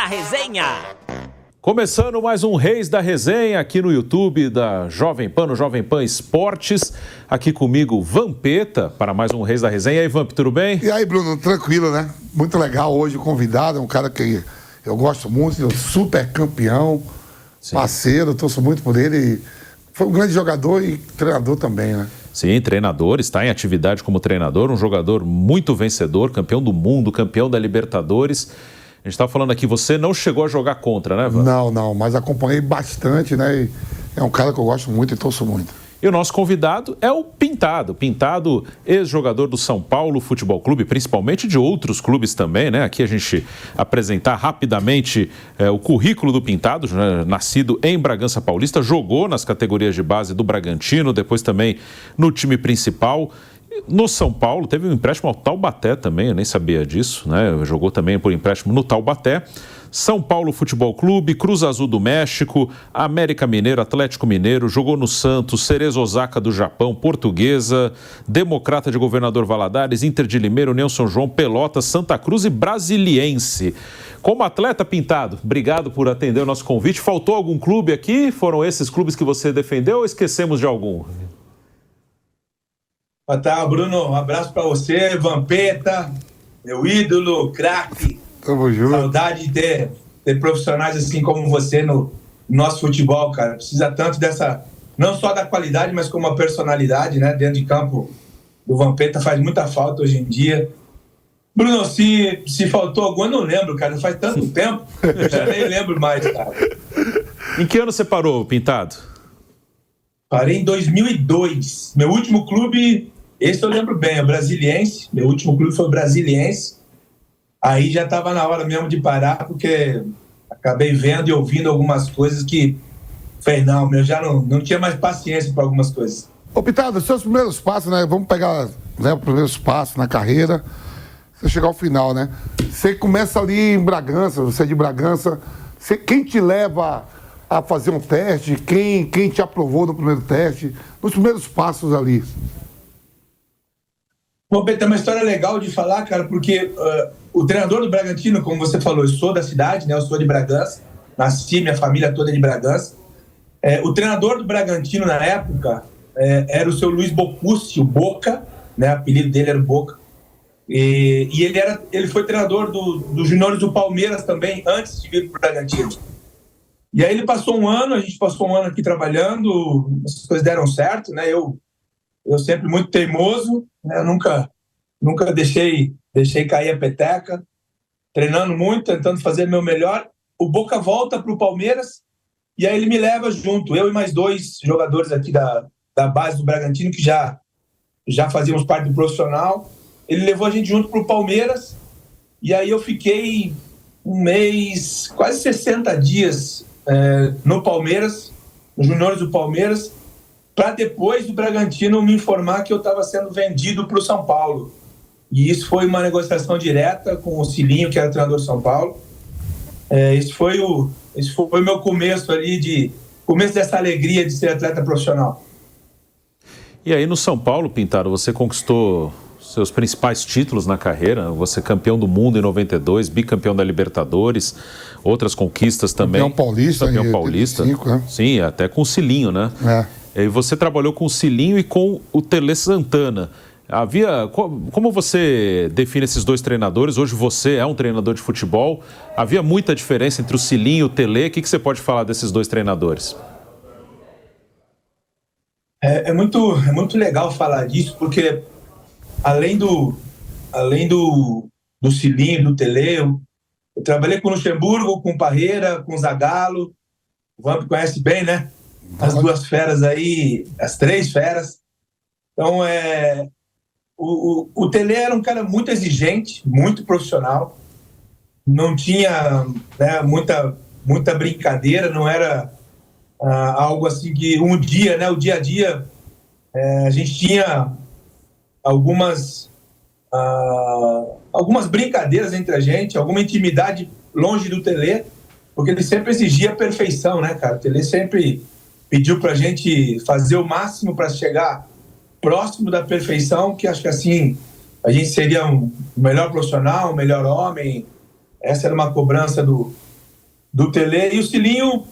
Resenha. Começando mais um Reis da Resenha aqui no YouTube da Jovem Pan, no Jovem Pan Esportes. Aqui comigo, Vampeta, para mais um Reis da Resenha. E aí, Vamp, tudo bem? E aí, Bruno, tranquilo, né? Muito legal hoje o convidado, é um cara que eu gosto muito, é um super campeão, parceiro, torço muito por ele. Foi um grande jogador e treinador também, né? Sim, treinador, está em atividade como treinador, um jogador muito vencedor, campeão do mundo, campeão da Libertadores. A gente estava falando aqui, você não chegou a jogar contra, né, Van? Não, mas acompanhei bastante, né? E é um cara que eu gosto muito e torço muito. E o nosso convidado é o Pintado. Pintado, ex-jogador do São Paulo Futebol Clube, principalmente de outros clubes também, né? Aqui a gente apresentar rapidamente o currículo do Pintado, né? Nascido em Bragança Paulista, jogou nas categorias de base do Bragantino, depois também no time principal. No São Paulo, teve um empréstimo ao Taubaté também, eu nem sabia disso, né? Jogou também por empréstimo no Taubaté. São Paulo Futebol Clube, Cruz Azul do México, América Mineiro, Atlético Mineiro, jogou no Santos, Cerezo Osaka do Japão, Portuguesa, Democrata de Governador Valadares, Inter de Limeira, União São João, Pelotas, Santa Cruz e Brasiliense. Como atleta, Pintado, obrigado por atender o nosso convite. Faltou algum clube aqui? Foram esses clubes que você defendeu ou esquecemos de algum? Tá, Bruno, um abraço pra você, Vampeta, meu ídolo, craque. Tamo junto. Saudade de ter profissionais assim como você no nosso futebol, cara. Precisa tanto dessa, não só da qualidade, mas como a personalidade, né? Dentro de campo, o Vampeta faz muita falta hoje em dia. Bruno, se faltou algum, eu não lembro, cara. Faz tanto tempo, eu já nem lembro mais, cara. Em que ano você parou, Pintado? Parei em 2002. Meu último clube, esse eu lembro bem, é o Brasiliense. Meu último clube foi o Brasiliense. Aí já estava na hora mesmo de parar, porque acabei vendo e ouvindo algumas coisas que falei, não, eu já não tinha mais paciência para algumas coisas. Ô, Pintado, seus primeiros passos, né? Vamos pegar, né, os primeiros passos na carreira, você chegar ao final, né? Você começa ali em Bragança, você é de Bragança. Quem te leva a fazer um teste? Quem te aprovou no primeiro teste? Nos primeiros passos ali. Bom, tem uma história legal de falar, cara, porque o treinador do Bragantino, como você falou, eu sou da cidade, né? Eu sou de Bragança, nasci, minha família toda é de Bragança. O treinador do Bragantino, na época, era o seu Luiz Bocucci, o Boca, né? O apelido dele era o Boca. E ele foi treinador dos juniores do Palmeiras também, antes de vir para o Bragantino. E aí a gente passou um ano aqui trabalhando, as coisas deram certo, né? Eu sempre muito teimoso, né? Eu nunca deixei cair a peteca, treinando muito, tentando fazer meu melhor. O Boca volta para o Palmeiras e aí ele me leva junto, eu e mais 2 jogadores aqui da base do Bragantino que já fazíamos parte do profissional. Ele levou a gente junto para o Palmeiras e aí eu fiquei um mês, quase 60 dias no Palmeiras, nos juniores do Palmeiras, para depois do Bragantino me informar que eu estava sendo vendido para o São Paulo. E isso foi uma negociação direta com o Cilinho, que era o treinador do São Paulo. Esse foi o meu começo ali, começo dessa alegria de ser atleta profissional. E aí no São Paulo, Pintado, você conquistou seus principais títulos na carreira, você campeão do mundo em 92, bicampeão da Libertadores, outras conquistas também. Campeão paulista. Campeão paulista. 85, né? Sim, até com o Cilinho, né? E você trabalhou com o Cilinho e com o Tele Santana. Como você define esses 2 treinadores? Hoje você é um treinador de futebol. Havia muita diferença entre o Cilinho e o Tele. O que você pode falar desses 2 treinadores? É muito legal falar disso, porque além do Cilinho, do Tele, eu trabalhei com o Luxemburgo, com o Parreira, com o Zagallo. O Vamp conhece bem, né? As 2 feras aí, as 3 feras. Então, o Tele era um cara muito exigente, muito profissional. Não tinha, né, muita brincadeira, não era algo assim que o dia a dia, a gente tinha algumas brincadeiras entre a gente, alguma intimidade longe do Tele, porque ele sempre exigia perfeição, né, cara? O Tele sempre pediu pra gente fazer o máximo para chegar próximo da perfeição, que acho que assim a gente seria o melhor profissional, o melhor homem. Essa era uma cobrança do do Tele. E o Cilinho,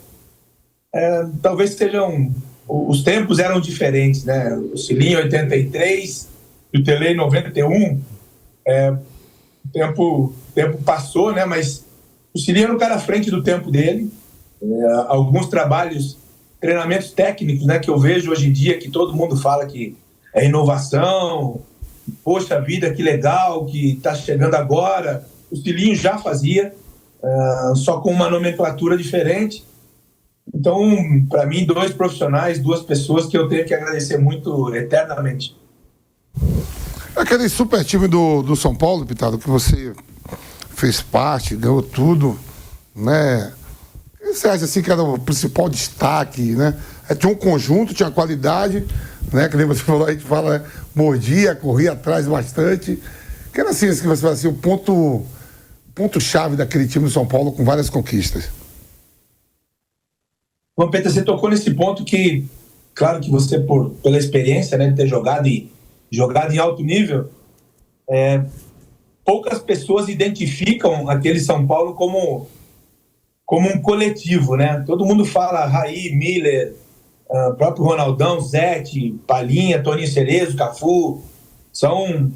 talvez sejam... Os tempos eram diferentes, né? O Cilinho em 83, o Tele em 91. O tempo passou, né? Mas o Cilinho era um cara à frente do tempo dele. Alguns trabalhos, treinamentos técnicos, né, que eu vejo hoje em dia, que todo mundo fala que é inovação, poxa vida, que legal, que está chegando agora. O Cilinho já fazia, só com uma nomenclatura diferente. Então, para mim, 2 profissionais, 2 pessoas que eu tenho que agradecer muito eternamente. Aquele super time do São Paulo, Pintado, que você fez parte, ganhou tudo, né? Você acha assim que era o principal destaque, né? Tinha um conjunto, tinha qualidade, né? Que nem você falou, a gente fala, mordia, corria atrás bastante. Que era assim, que você fala assim, o ponto-chave daquele time do São Paulo com várias conquistas. Vampeta, você tocou nesse ponto que, claro que você, pela experiência, né, de ter jogado em alto nível, poucas pessoas identificam aquele São Paulo como um coletivo, né? Todo mundo fala Raí, Miller, próprio Ronaldão, Zete, Palinha, Toninho Cerezo, Cafu. São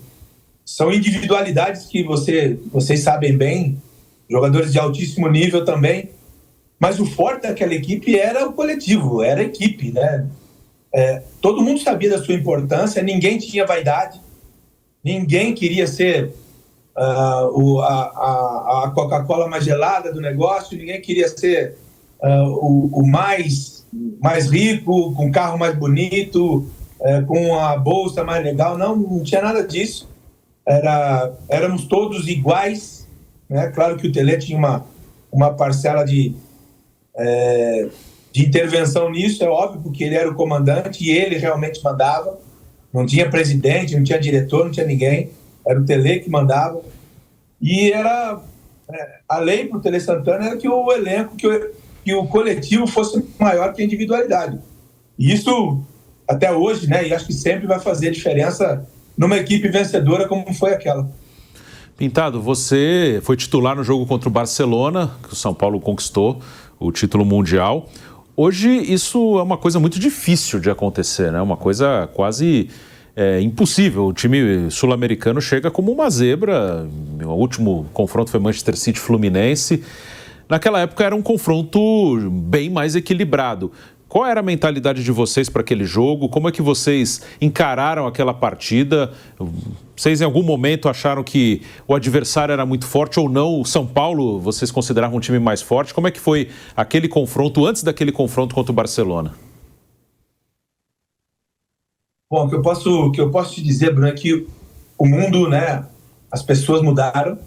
individualidades que vocês sabem bem, jogadores de altíssimo nível também. Mas o forte daquela equipe era o coletivo, era a equipe, né? Todo mundo sabia da sua importância, ninguém tinha vaidade, ninguém queria ser a Coca-Cola mais gelada do negócio, ninguém queria ser o mais rico, com o carro mais bonito, com a bolsa mais legal. Não tinha nada disso. Éramos todos iguais, né? Claro que o Tele tinha uma parcela de intervenção nisso, é óbvio, porque ele era o comandante e ele realmente mandava. Não tinha presidente, não tinha diretor, não tinha ninguém. Era o Tele que mandava. E a lei para o Tele Santana era que o elenco, que o coletivo fosse maior que a individualidade. E isso, até hoje, né, e acho que sempre vai fazer diferença numa equipe vencedora como foi aquela. Pintado, você foi titular no jogo contra o Barcelona, que o São Paulo conquistou o título mundial. Hoje isso é uma coisa muito difícil de acontecer, né? Uma coisa quase impossível. O time sul-americano chega como uma zebra. O último confronto foi Manchester City Fluminense. Naquela época era um confronto bem mais equilibrado. Qual era a mentalidade de vocês para aquele jogo? Como é que vocês encararam aquela partida? Vocês em algum momento acharam que o adversário era muito forte ou não? O São Paulo, vocês consideravam um time mais forte? Como é que foi aquele confronto, antes daquele confronto contra o Barcelona? Bom, o que eu posso te dizer, Bruno, é que o mundo, né, as pessoas mudaram.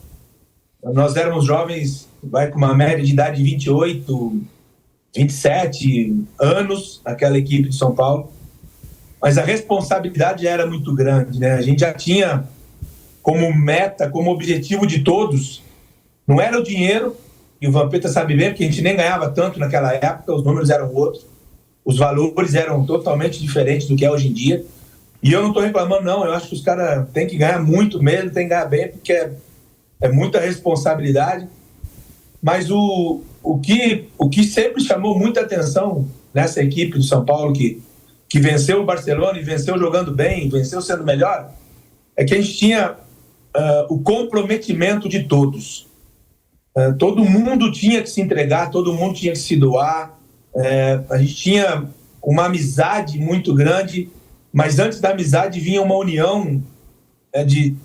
Nós éramos jovens, com uma média de idade de 28, 27 anos, aquela equipe de São Paulo. Mas a responsabilidade já era muito grande, né? A gente já tinha como meta, como objetivo de todos, não era o dinheiro, e o Vampeta sabe bem, porque a gente nem ganhava tanto naquela época, os números eram outros, os valores eram totalmente diferentes do que é hoje em dia. E eu não estou reclamando, não. Eu acho que os caras têm que ganhar muito mesmo, têm que ganhar bem, porque é muita responsabilidade. Mas o que sempre chamou muita atenção nessa equipe do São Paulo, que venceu o Barcelona e venceu jogando bem, venceu sendo melhor, é que a gente tinha o comprometimento de todos. Todo mundo tinha que se entregar, todo mundo tinha que se doar. A gente tinha uma amizade muito grande, mas antes da amizade vinha uma união de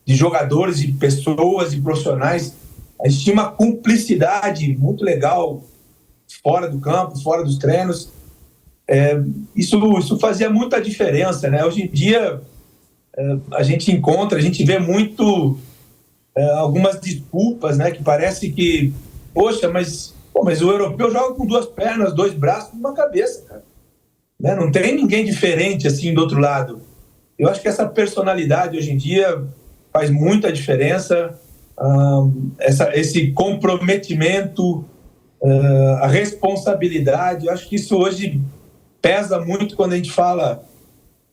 jogadores, de pessoas, de profissionais. A gente tinha uma cumplicidade muito legal fora do campo, fora dos treinos. Isso fazia muita diferença, né? Hoje em dia a gente vê muito algumas desculpas, né? Que parece que, poxa, mas o europeu joga com 2 pernas, 2 braços e uma cabeça, cara. Né? Não tem ninguém diferente assim do outro lado. Eu acho que essa personalidade hoje em dia faz muita diferença. Esse comprometimento, a responsabilidade, eu acho que isso hoje pesa muito quando a gente fala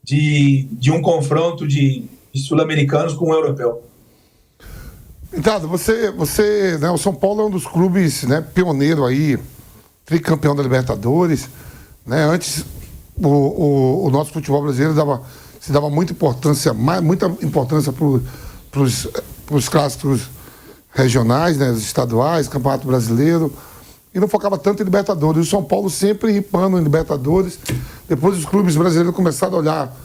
de um confronto de sul-americanos com um europeu. Então, né, o São Paulo é um dos clubes, né, pioneiro aí, tricampeão da Libertadores, né? Antes o nosso futebol brasileiro se dava muita importância para os clássicos regionais, né, os estaduais, Campeonato Brasileiro, e não focava tanto em Libertadores. O São Paulo sempre ripando em Libertadores. Depois os clubes brasileiros começaram a olhar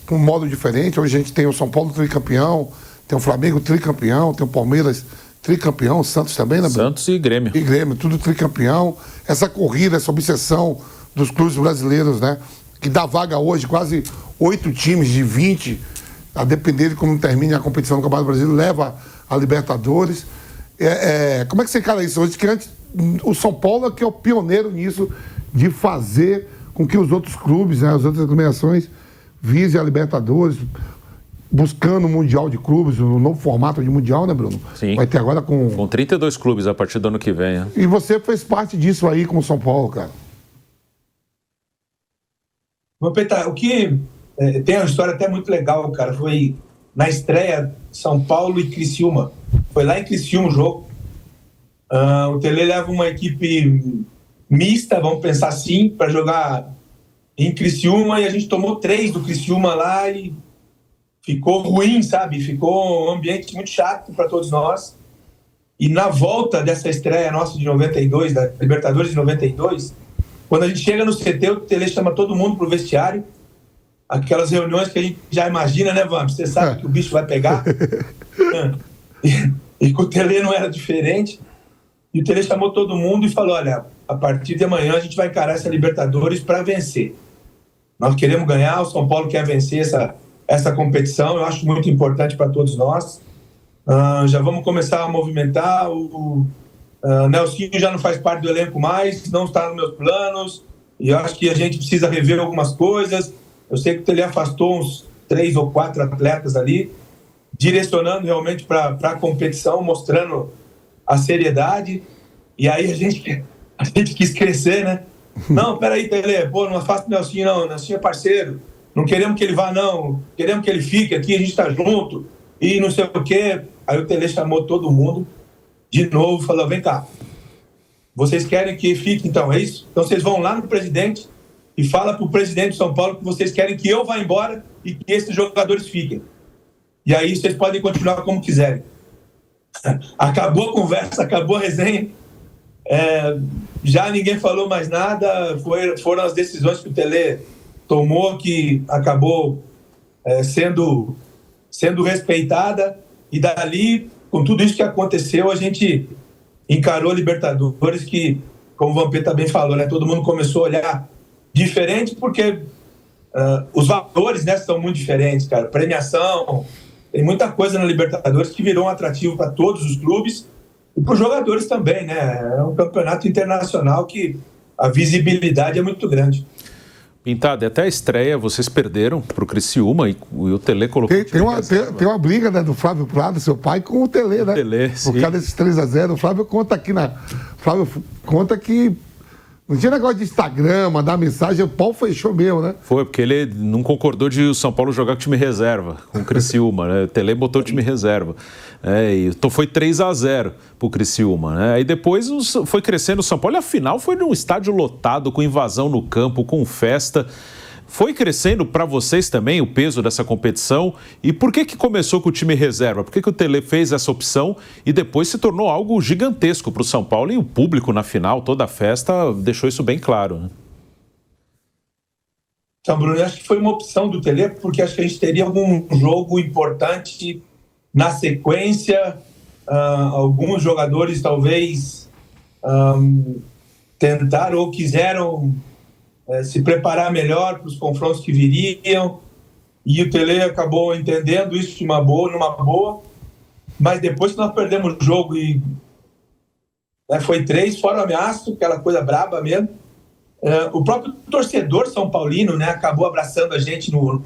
com um modo diferente. Hoje a gente tem o São Paulo tricampeão, tem o Flamengo tricampeão, tem o Palmeiras tricampeão, o Santos também, né? Santos e Grêmio. E Grêmio, tudo tricampeão. Essa corrida, essa obsessão dos clubes brasileiros, né? Que dá vaga hoje, quase 8 times de 20, a depender de como termine a competição do Campeonato Brasileiro, leva a Libertadores. Como é que você encara isso hoje? Que antes, o São Paulo é que é o pioneiro nisso, de fazer com que os outros clubes, né, as outras agremiações, visem a Libertadores, buscando o Mundial de Clubes, o novo formato de Mundial, né, Bruno? Sim. Vai ter agora com 32 clubes a partir do ano que vem, né? E você fez parte disso aí com o São Paulo, cara. Vampeta, o que tem uma história até muito legal, cara. Foi na estreia São Paulo e Criciúma. Foi lá em Criciúma o jogo. O Tele leva uma equipe mista, vamos pensar assim, para jogar em Criciúma, e a gente tomou 3 do Criciúma lá e ficou ruim, sabe? Ficou um ambiente muito chato para todos nós. E na volta dessa estreia nossa de 92, da Libertadores de 92, quando a gente chega no CT, o Tele chama todo mundo pro vestiário. Aquelas reuniões que a gente já imagina, né, Vamp? Você sabe que o bicho vai pegar. E com o Tele não era diferente. E o Tele chamou todo mundo e falou: olha, a partir de amanhã a gente vai encarar essa Libertadores para vencer. Nós queremos ganhar, o São Paulo quer vencer essa competição. Eu acho muito importante para todos nós. Já vamos começar a movimentar. O Nelsinho já não faz parte do elenco mais, não está nos meus planos, e eu acho que a gente precisa rever algumas coisas. Eu sei que o Tele afastou uns 3 ou 4 atletas ali, direcionando realmente para a competição, mostrando a seriedade. E aí a gente quis crescer, né? Não, peraí, Tele, não afasta o Nelsinho, não. O Nelsinho é parceiro. Não queremos que ele vá, não. Queremos que ele fique aqui, a gente está junto. E não sei o quê. Aí o Tele chamou todo mundo de novo, falou: vem cá, vocês querem que fique, então, é isso? Então vocês vão lá no presidente e fala pro presidente de São Paulo que vocês querem que eu vá embora e que esses jogadores fiquem. E aí vocês podem continuar como quiserem. Acabou a conversa, acabou a resenha. Já ninguém falou mais nada. Foram as decisões que o Tele tomou, que acabou sendo respeitada. E dali, com tudo isso que aconteceu, a gente encarou a Libertadores, que, como o Vampeta bem falou, né, todo mundo começou a olhar diferente, porque os valores, né, são muito diferentes, cara. Premiação, tem muita coisa na Libertadores que virou um atrativo para todos os clubes e para os jogadores também, né? É um campeonato internacional que a visibilidade é muito grande. Pintado, até a estreia vocês perderam para o Criciúma e o Tele colocou... Tem uma briga, né, do Flávio Prado, seu pai, com o Tele, né? Tele, por causa desses 3-0. O Flávio conta aqui Flávio conta que não tinha negócio de Instagram, mandar mensagem, o pau fechou mesmo, né? Foi, porque ele não concordou de o São Paulo jogar com time reserva, com o Criciúma, né? O Tele botou o time reserva. Então foi 3-0 pro Criciúma, né? Aí depois foi crescendo o São Paulo, e afinal foi num estádio lotado, com invasão no campo, com festa. Foi crescendo para vocês também o peso dessa competição? E por que começou com o time reserva? Por que o Tele fez essa opção e depois se tornou algo gigantesco para o São Paulo? E o público na final, toda a festa, deixou isso bem claro, né? Então, Bruno, eu acho que foi uma opção do Tele, porque acho que a gente teria algum jogo importante na sequência. Alguns jogadores talvez tentaram ou quiseram se preparar melhor para os confrontos que viriam, e o Tele acabou entendendo isso numa boa, mas depois que nós perdemos o jogo e foi 3 fora o ameaço, aquela coisa braba mesmo, o próprio torcedor são paulino, né, acabou abraçando a gente no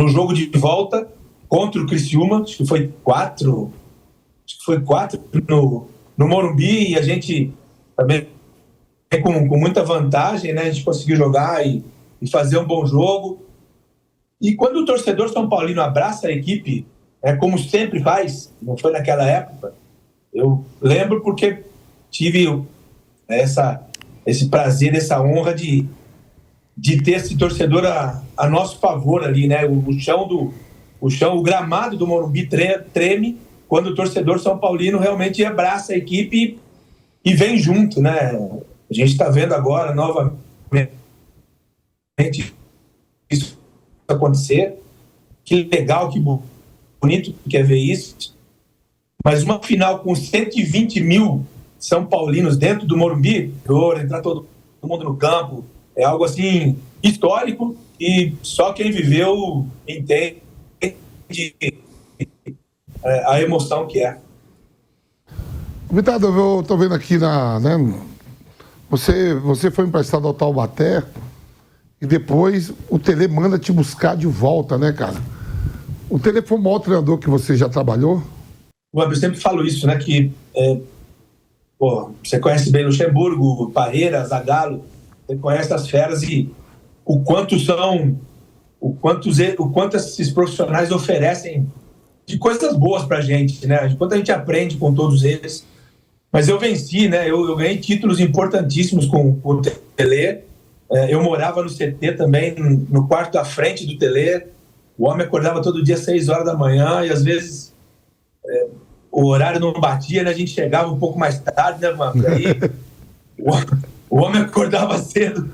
jogo de volta contra o Criciúma, acho que foi 4 no Morumbi, e a gente também com muita vantagem, né? A gente conseguiu jogar e fazer um bom jogo. E quando o torcedor são paulino abraça a equipe, como sempre faz, não foi naquela época, Eu lembro porque tive esse prazer, essa honra de ter esse torcedor a nosso favor ali, né? O gramado do Morumbi treme quando o torcedor São Paulino realmente abraça a equipe e vem junto, né? A gente está vendo agora novamente isso acontecer. Que legal, que bonito que é ver isso. Mas uma final com 120 mil São Paulinos dentro do Morumbi, entrar todo mundo no campo, é algo assim histórico e só quem viveu entende a emoção que é. Vitado, eu tô vendo aqui você foi emprestado ao Taubaté e depois o Tele manda te buscar de volta, né, cara? O Tele foi o maior treinador que você já trabalhou? Eu sempre falo isso, né, que você conhece bem Luxemburgo, Parreira, Zagallo, você conhece as feras e o quanto esses profissionais oferecem de coisas boas pra gente, né? De quanto a gente aprende com todos eles. Mas eu venci, né? Eu ganhei títulos importantíssimos com o Tele. Eu morava no CT também, no quarto da frente do Tele. O homem acordava todo dia às 6 horas da manhã e às vezes o horário não batia, né? A gente chegava um pouco mais tarde, né, mano? Aí o homem acordava cedo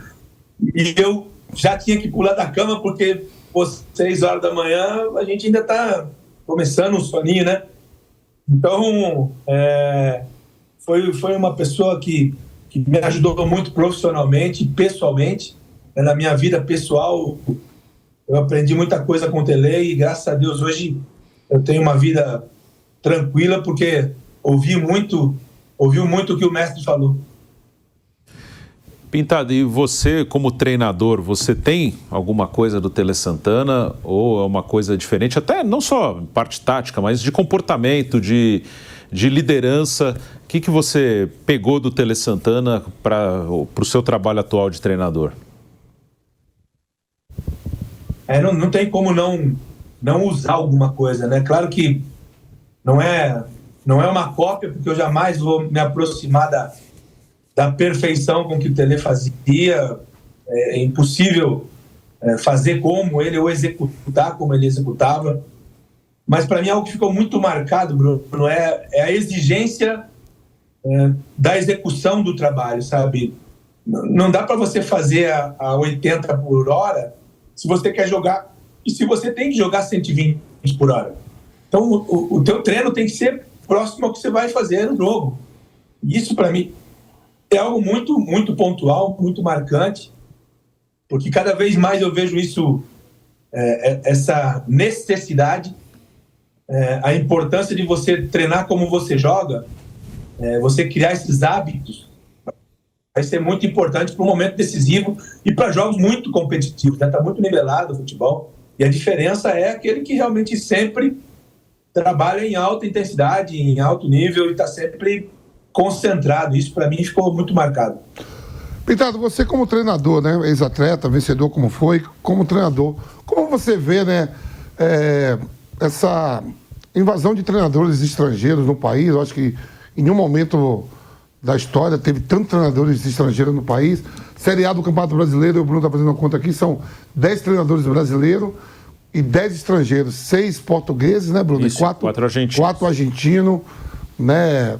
e eu já tinha que pular da cama porque, 6 horas da manhã, a gente ainda tá começando um soninho, né? Então, foi uma pessoa que me ajudou muito profissionalmente e pessoalmente. Na minha vida pessoal, eu aprendi muita coisa com o Tele e, graças a Deus, hoje eu tenho uma vida tranquila porque ouvi muito o que o mestre falou. Pintado, e você como treinador, você tem alguma coisa do Tele Santana ou é uma coisa diferente, até não só parte tática, mas de comportamento, de liderança? O que você pegou do Tele Santana para o seu trabalho atual de treinador? Não tem como não usar alguma coisa, né? Claro que não é uma cópia, porque eu jamais vou me aproximar da perfeição com que o Tele fazia. É impossível fazer como ele ou executar como ele executava. Mas para mim algo que ficou muito marcado, Bruno, é a exigência da execução do trabalho, sabe? Não dá para você fazer a 80 por hora se você quer jogar e se você tem que jogar 120 por hora. Então o teu treino tem que ser próximo ao que você vai fazer no jogo. E isso para mim é algo muito, muito pontual, muito marcante, porque cada vez mais eu vejo isso, essa necessidade, a importância de você treinar como você joga, você criar esses hábitos, vai ser muito importante para um momento decisivo e para jogos muito competitivos. Está muito nivelado o futebol, e a diferença é aquele que realmente sempre trabalha em alta intensidade, em alto nível e está sempre concentrado. Isso para mim ficou muito marcado. Pintado, você como treinador, né, ex-atleta, vencedor como foi, como treinador, como você vê, né, essa invasão de treinadores estrangeiros no país? Eu acho que em nenhum momento da história teve tantos treinadores estrangeiros no país. Série A do Campeonato Brasileiro, o Bruno está fazendo uma conta aqui, são 10 treinadores brasileiros e 10 estrangeiros, 6 portugueses, né, Bruno? Isso, e 4 argentinos. 4 argentinos, né?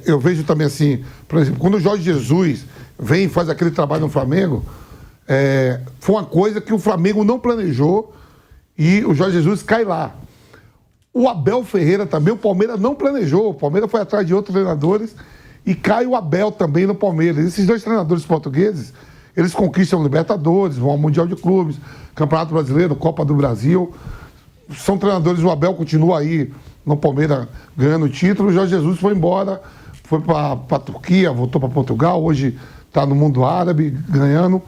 Eu vejo também assim, por exemplo, quando o Jorge Jesus vem e faz aquele trabalho no Flamengo, foi uma coisa que o Flamengo não planejou e o Jorge Jesus cai lá. O Abel Ferreira também, o Palmeiras não planejou, o Palmeiras foi atrás de outros treinadores e cai o Abel também no Palmeiras. Esses dois treinadores portugueses, eles conquistam Libertadores, vão ao Mundial de Clubes, Campeonato Brasileiro, Copa do Brasil. São treinadores, o Abel continua aí no Palmeiras ganhando título, o Jorge Jesus foi embora, foi para a Turquia, voltou para Portugal, hoje está no mundo árabe ganhando.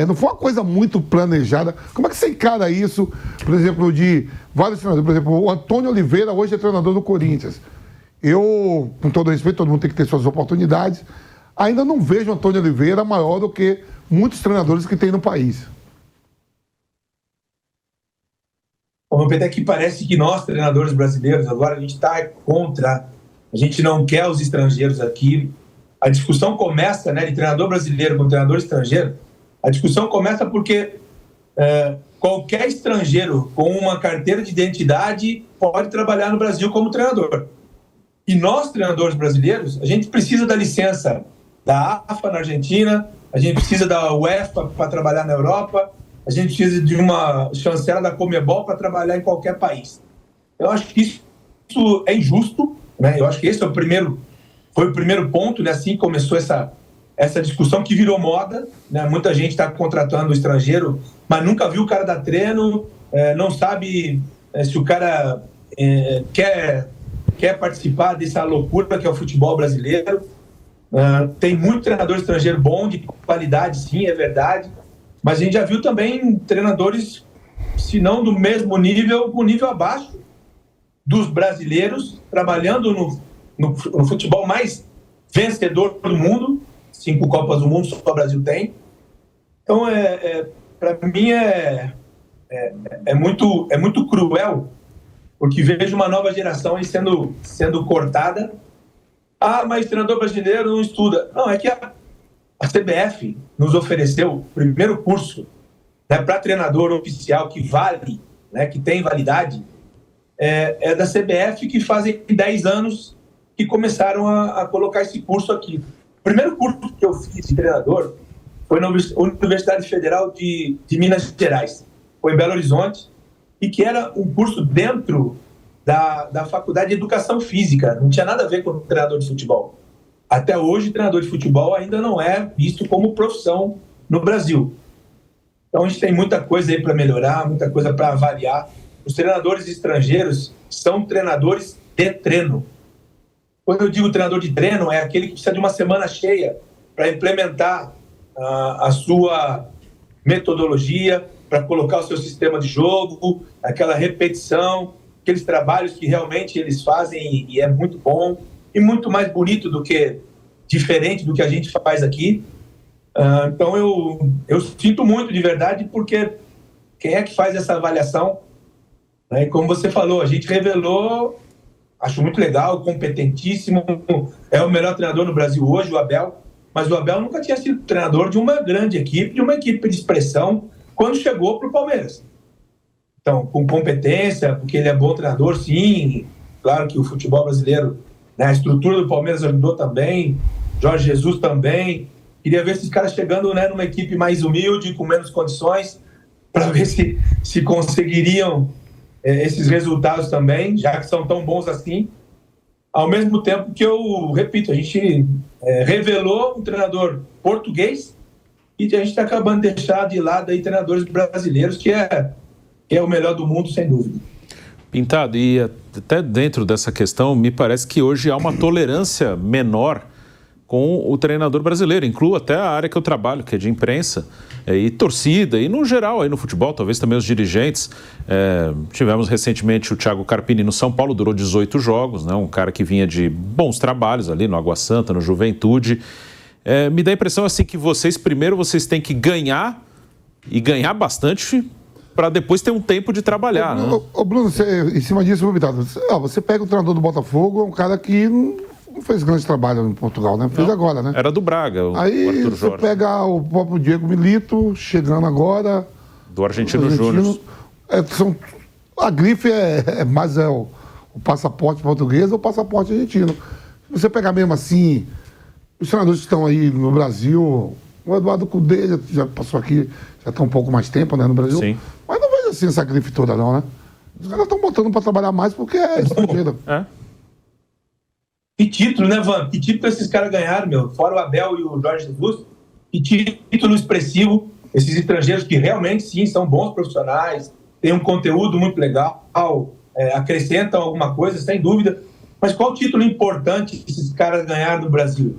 Não foi uma coisa muito planejada. Como é que você encara isso, por exemplo, de vários treinadores? Por exemplo, o Antônio Oliveira hoje é treinador do Corinthians. Eu, com todo respeito, todo mundo tem que ter suas oportunidades, ainda não vejo o Antônio Oliveira maior do que muitos treinadores que tem no país. Até que parece que nós, treinadores brasileiros, agora a gente está contra A gente não quer os estrangeiros aqui. A discussão começa, né, de treinador brasileiro com treinador estrangeiro. A discussão começa porque qualquer estrangeiro com uma carteira de identidade pode trabalhar no Brasil como treinador. E nós, treinadores brasileiros, a gente precisa da licença da AFA na Argentina, a gente precisa da UEFA para trabalhar na Europa, a gente precisa de uma chancela da Conmebol para trabalhar em qualquer país. Eu acho que isso é injusto, né? Eu acho que esse foi o primeiro ponto, né? Assim começou essa discussão que virou moda, né? Muita gente está contratando o estrangeiro, mas nunca viu o cara dar treino, não sabe se o cara quer participar dessa loucura que é o futebol brasileiro. Tem muito treinador estrangeiro bom, de qualidade, sim, é verdade, mas a gente já viu também treinadores, se não do mesmo nível, um nível abaixo dos brasileiros, trabalhando no futebol mais vencedor do mundo. 5 Copas do Mundo só o Brasil tem. Então, para mim, é muito cruel, porque vejo uma nova geração aí sendo cortada. Mas treinador brasileiro não estuda. Não, é que a CBF nos ofereceu o primeiro curso, né, para treinador oficial que vale, né, que tem validade, é da CBF, que fazem 10 anos que começaram a colocar esse curso aqui. O primeiro curso que eu fiz de treinador foi na Universidade Federal de Minas Gerais. Foi em Belo Horizonte, e que era um curso dentro da Faculdade de Educação Física. Não tinha nada a ver com o treinador de futebol. Até hoje, o treinador de futebol ainda não é visto como profissão no Brasil. Então, a gente tem muita coisa aí para melhorar, muita coisa para avaliar. Os treinadores estrangeiros são treinadores de treino. Quando eu digo treinador de treino, é aquele que precisa de uma semana cheia para implementar a sua metodologia, para colocar o seu sistema de jogo, aquela repetição, aqueles trabalhos que realmente eles fazem e é muito bom e muito mais bonito diferente do que a gente faz aqui. Então eu sinto muito de verdade, porque quem é que faz essa avaliação? E como você falou, a gente revelou, acho muito legal, competentíssimo, é o melhor treinador no Brasil hoje, o Abel, mas o Abel nunca tinha sido treinador de uma grande equipe, de uma equipe de expressão, quando chegou para o Palmeiras. Então, com competência, porque ele é bom treinador, sim. Claro que o futebol brasileiro, né, a estrutura do Palmeiras ajudou também, Jorge Jesus também. Queria ver esses caras chegando, né, numa equipe mais humilde, com menos condições, para ver se conseguiriam esses resultados também, já que são tão bons assim. Ao mesmo tempo que eu repito, a gente revelou um treinador português, e a gente está acabando de deixar de lado aí treinadores brasileiros, que é o melhor do mundo, sem dúvida. Pintado, e até dentro dessa questão, me parece que hoje há uma tolerância menor com o treinador brasileiro. Incluo até a área que eu trabalho, que é de imprensa, e torcida, e no geral, aí no futebol, talvez também os dirigentes. Tivemos recentemente o Thiago Carpini no São Paulo, durou 18 jogos, né? Um cara que vinha de bons trabalhos ali no Água Santa, no Juventude. Me dá a impressão assim que vocês têm que ganhar, e ganhar bastante, para depois ter um tempo de trabalhar. Ô, Bruno, em cima disso, você pega o treinador do Botafogo, é um cara que não fez grande trabalho em Portugal, né? Fez agora, né? Era do Braga, o Aí Arthur você Jorge. pega o próprio Diego Milito, chegando agora. Do Argentino Júnior. A grife é mais o passaporte português ou o passaporte argentino. Se você pegar mesmo assim, os treinadores que estão aí no Brasil, o Eduardo Cudê já passou aqui, já está um pouco mais tempo, né, no Brasil. Sim. Mas não vejo assim essa grife toda, não, né? Os caras estão botando para trabalhar mais porque é estrangeiro. Que título, né, Van? Que título esses caras ganharam, meu? Fora o Abel e o Jorge Jesus. Que título expressivo. Esses estrangeiros que realmente, sim, são bons profissionais, têm um conteúdo muito legal, acrescentam alguma coisa, sem dúvida. Mas qual título importante que esses caras ganharam no Brasil?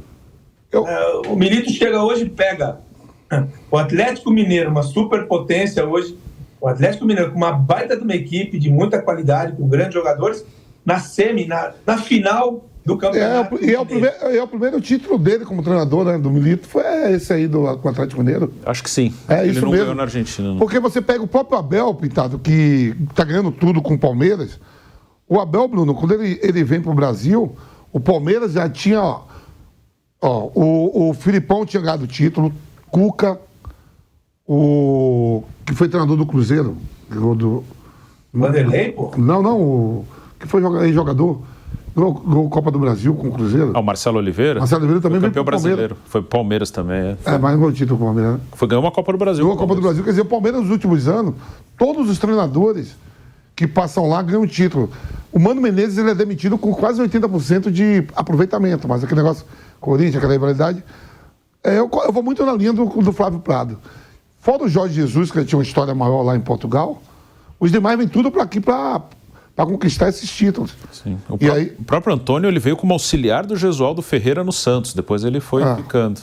O Milito chega hoje e pega o Atlético Mineiro, uma superpotência hoje, o Atlético Mineiro com uma baita de uma equipe de muita qualidade, com grandes jogadores, na na final do campeonato. É o primeiro título dele como treinador, né, do Milito, foi esse aí com o Atlético Mineiro. Acho que sim. Ele não mesmo ganhou na Argentina. Não. Porque você pega o próprio Abel, Pintado, que tá ganhando tudo com o Palmeiras. O Abel, Bruno, quando ele vem pro Brasil, O Palmeiras já tinha, o Filipão tinha ganhado o título, Cuca, que foi treinador do Cruzeiro. Vanderlei, pô? Não, que foi jogador. Ganhou Copa do Brasil com o Cruzeiro. O Marcelo Oliveira? Marcelo Oliveira também foi veio campeão pro brasileiro. Foi Palmeiras também. Mas não ganhou o título com o Palmeiras, né? Ganhou uma Copa do Brasil. Ganhou a Copa do Brasil. Quer dizer, o Palmeiras, nos últimos anos, todos os treinadores que passam lá ganham título. O Mano Menezes, ele é demitido com quase 80% de aproveitamento, mas aquele negócio, Corinthians, aquela rivalidade, eu vou muito na linha do Flávio Prado. Fora o Jorge Jesus, que tinha uma história maior lá em Portugal, os demais vêm tudo para aqui para conquistar esses títulos. Sim. O próprio Antônio, ele veio como auxiliar do Gesualdo Ferreira no Santos, depois ele foi ficando.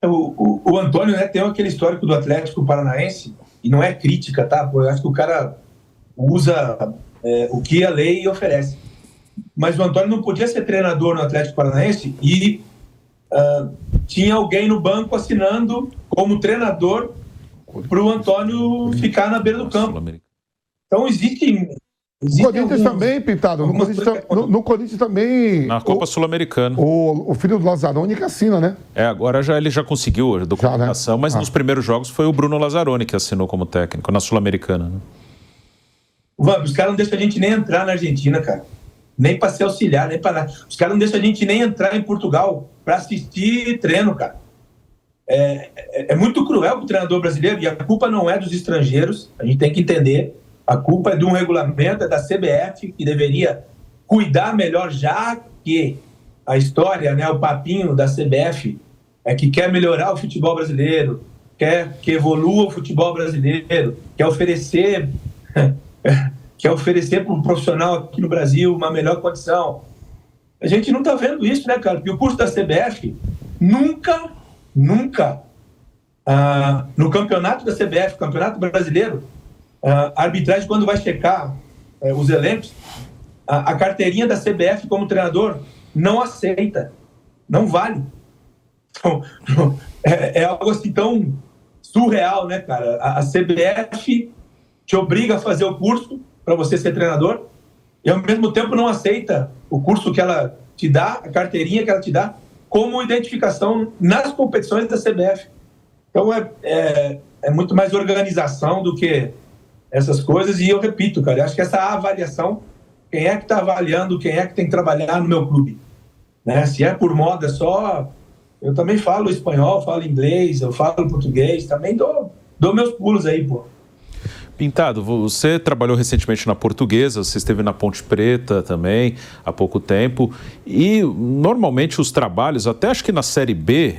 O Antônio, né, tem aquele histórico do Atlético Paranaense, e não é crítica, tá? Eu acho que o cara usa o que a lei oferece. Mas o Antônio não podia ser treinador no Atlético Paranaense e tinha alguém no banco assinando como treinador para o Antônio ficar na beira do campo. Então existe o Corinthians também, Pintado. No Corinthians também. Na Copa Sul-Americana. O filho do Lazzaroni que assina, né? Agora ele já conseguiu a documentação, mas nos primeiros jogos foi o Bruno Lazzaroni que assinou como técnico, na Sul-Americana. Né? Os caras não deixam a gente nem entrar na Argentina, cara. Nem para ser auxiliar, nem para nada. Os caras não deixam a gente nem entrar em Portugal para assistir treino, cara. É muito cruel para o treinador brasileiro, e a culpa não é dos estrangeiros, a gente tem que entender. A culpa é de um regulamento, é da CBF, que deveria cuidar melhor, já que a história, né, o papinho da CBF é que quer melhorar o futebol brasileiro, quer que evolua o futebol brasileiro, quer oferecer para um profissional aqui no Brasil uma melhor condição. A gente não está vendo isso, né, cara? Porque o curso da CBF nunca, no campeonato da CBF, campeonato brasileiro, a arbitragem, quando vai checar os elencos, a carteirinha da CBF como treinador não aceita, não vale. Então, é algo assim tão surreal, né, cara? A CBF te obriga a fazer o curso para você ser treinador e, ao mesmo tempo, não aceita o curso que ela te dá, a carteirinha que ela te dá, como identificação nas competições da CBF. Então, é muito mais organização do que essas coisas, e eu repito, cara, eu acho que essa avaliação, quem é que está avaliando, quem é que tem que trabalhar no meu clube, né? Se é por moda só, eu também falo espanhol, falo inglês, eu falo português, também dou meus pulos aí, pô. Pintado, você trabalhou recentemente na Portuguesa, você esteve na Ponte Preta também, há pouco tempo, e normalmente os trabalhos, até acho que na Série B,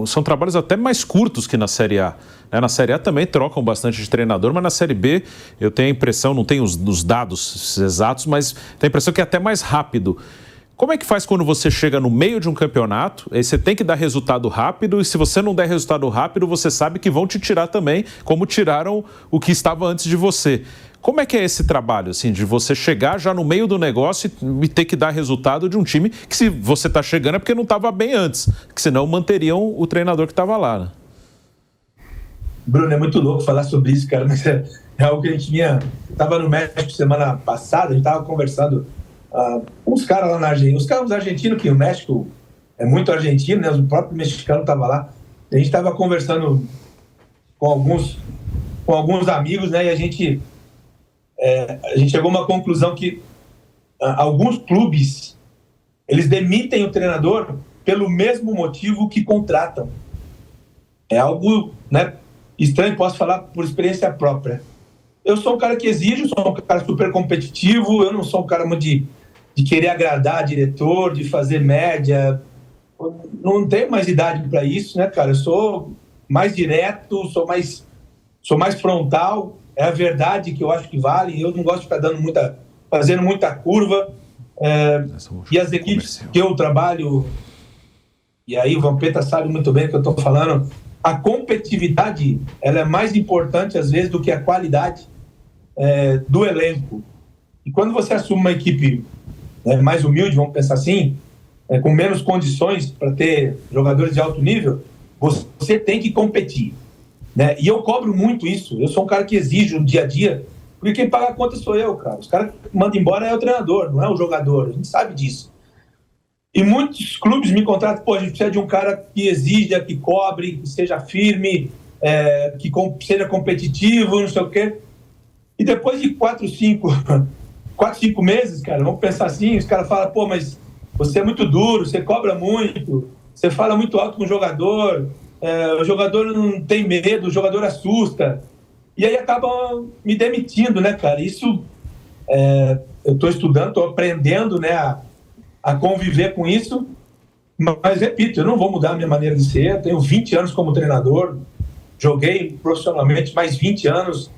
são trabalhos até mais curtos que na Série A. Na Série A também trocam bastante de treinador, mas na Série B eu tenho a impressão, não tenho os dados exatos, mas tenho a impressão que é até mais rápido. Como é que faz quando você chega no meio de um campeonato, aí você tem que dar resultado rápido, e se você não der resultado rápido, você sabe que vão te tirar também, como tiraram o que estava antes de você. Como é que é esse trabalho, assim, de você chegar já no meio do negócio e ter que dar resultado de um time que, se você está chegando, é porque não estava bem antes, que senão manteriam o treinador que estava lá, né? Bruno, é muito louco falar sobre isso, cara, mas é algo que a gente estava no México semana passada, a gente estava conversando com os caras lá na Argentina, os caras argentinos, que o México é muito argentino, né? O próprio mexicano estava lá, a gente estava conversando com alguns amigos, né? E a gente chegou a uma conclusão que alguns clubes, eles demitem o treinador pelo mesmo motivo que contratam. É algo, né, estranho, posso falar por experiência própria. Eu sou um cara que exige, sou um cara super competitivo, eu não sou um cara muito de querer agradar diretor, de fazer média. Eu não tenho mais idade para isso, né, cara? Eu sou mais direto, sou mais frontal. É a verdade que eu acho que vale. Eu não gosto de ficar fazendo muita curva. E as equipes que eu trabalho, e aí o Vampeta sabe muito bem o que eu estou falando, a competitividade, ela é mais importante às vezes do que a qualidade do elenco. E quando você assume uma equipe mais humilde, vamos pensar assim, com menos condições para ter jogadores de alto nível, você tem que competir, né? E eu cobro muito isso. Eu sou um cara que exige no dia a dia Porque quem paga a conta sou eu, cara. Os caras que mandam embora é o treinador, não é o jogador. A gente sabe disso. E muitos clubes me contratam, pô, a gente precisa de um cara que exija, que cobre, que seja firme, que seja competitivo, não sei o quê. E depois de 4, 5 meses, cara, vamos pensar assim, os caras falam, pô, mas você é muito duro, você cobra muito, você fala muito alto com o jogador não tem medo, o jogador assusta. E aí acabam me demitindo, né, cara? Isso, eu estou estudando, estou aprendendo, né, a conviver com isso, mas repito, eu não vou mudar a minha maneira de ser. Eu tenho 20 anos como treinador, joguei profissionalmente mais 20 anos.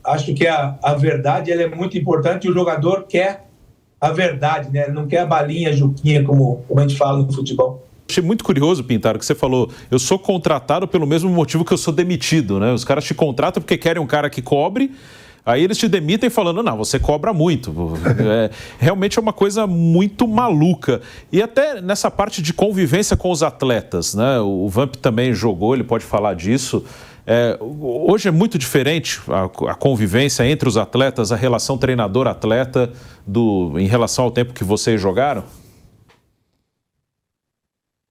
Acho que a verdade ela é muito importante e o jogador quer a verdade, né? Ele não quer a balinha, a juquinha, como a gente fala no futebol. Achei muito curioso, Pintado, que você falou, eu sou contratado pelo mesmo motivo que eu sou demitido, né? Os caras te contratam porque querem um cara que cobre, aí eles te demitem falando, não, você cobra muito. Realmente é uma coisa muito maluca. E até nessa parte de convivência com os atletas, né? O Vamp também jogou, ele pode falar disso. Hoje é muito diferente a convivência entre os atletas, a relação treinador-atleta em relação ao tempo que vocês jogaram?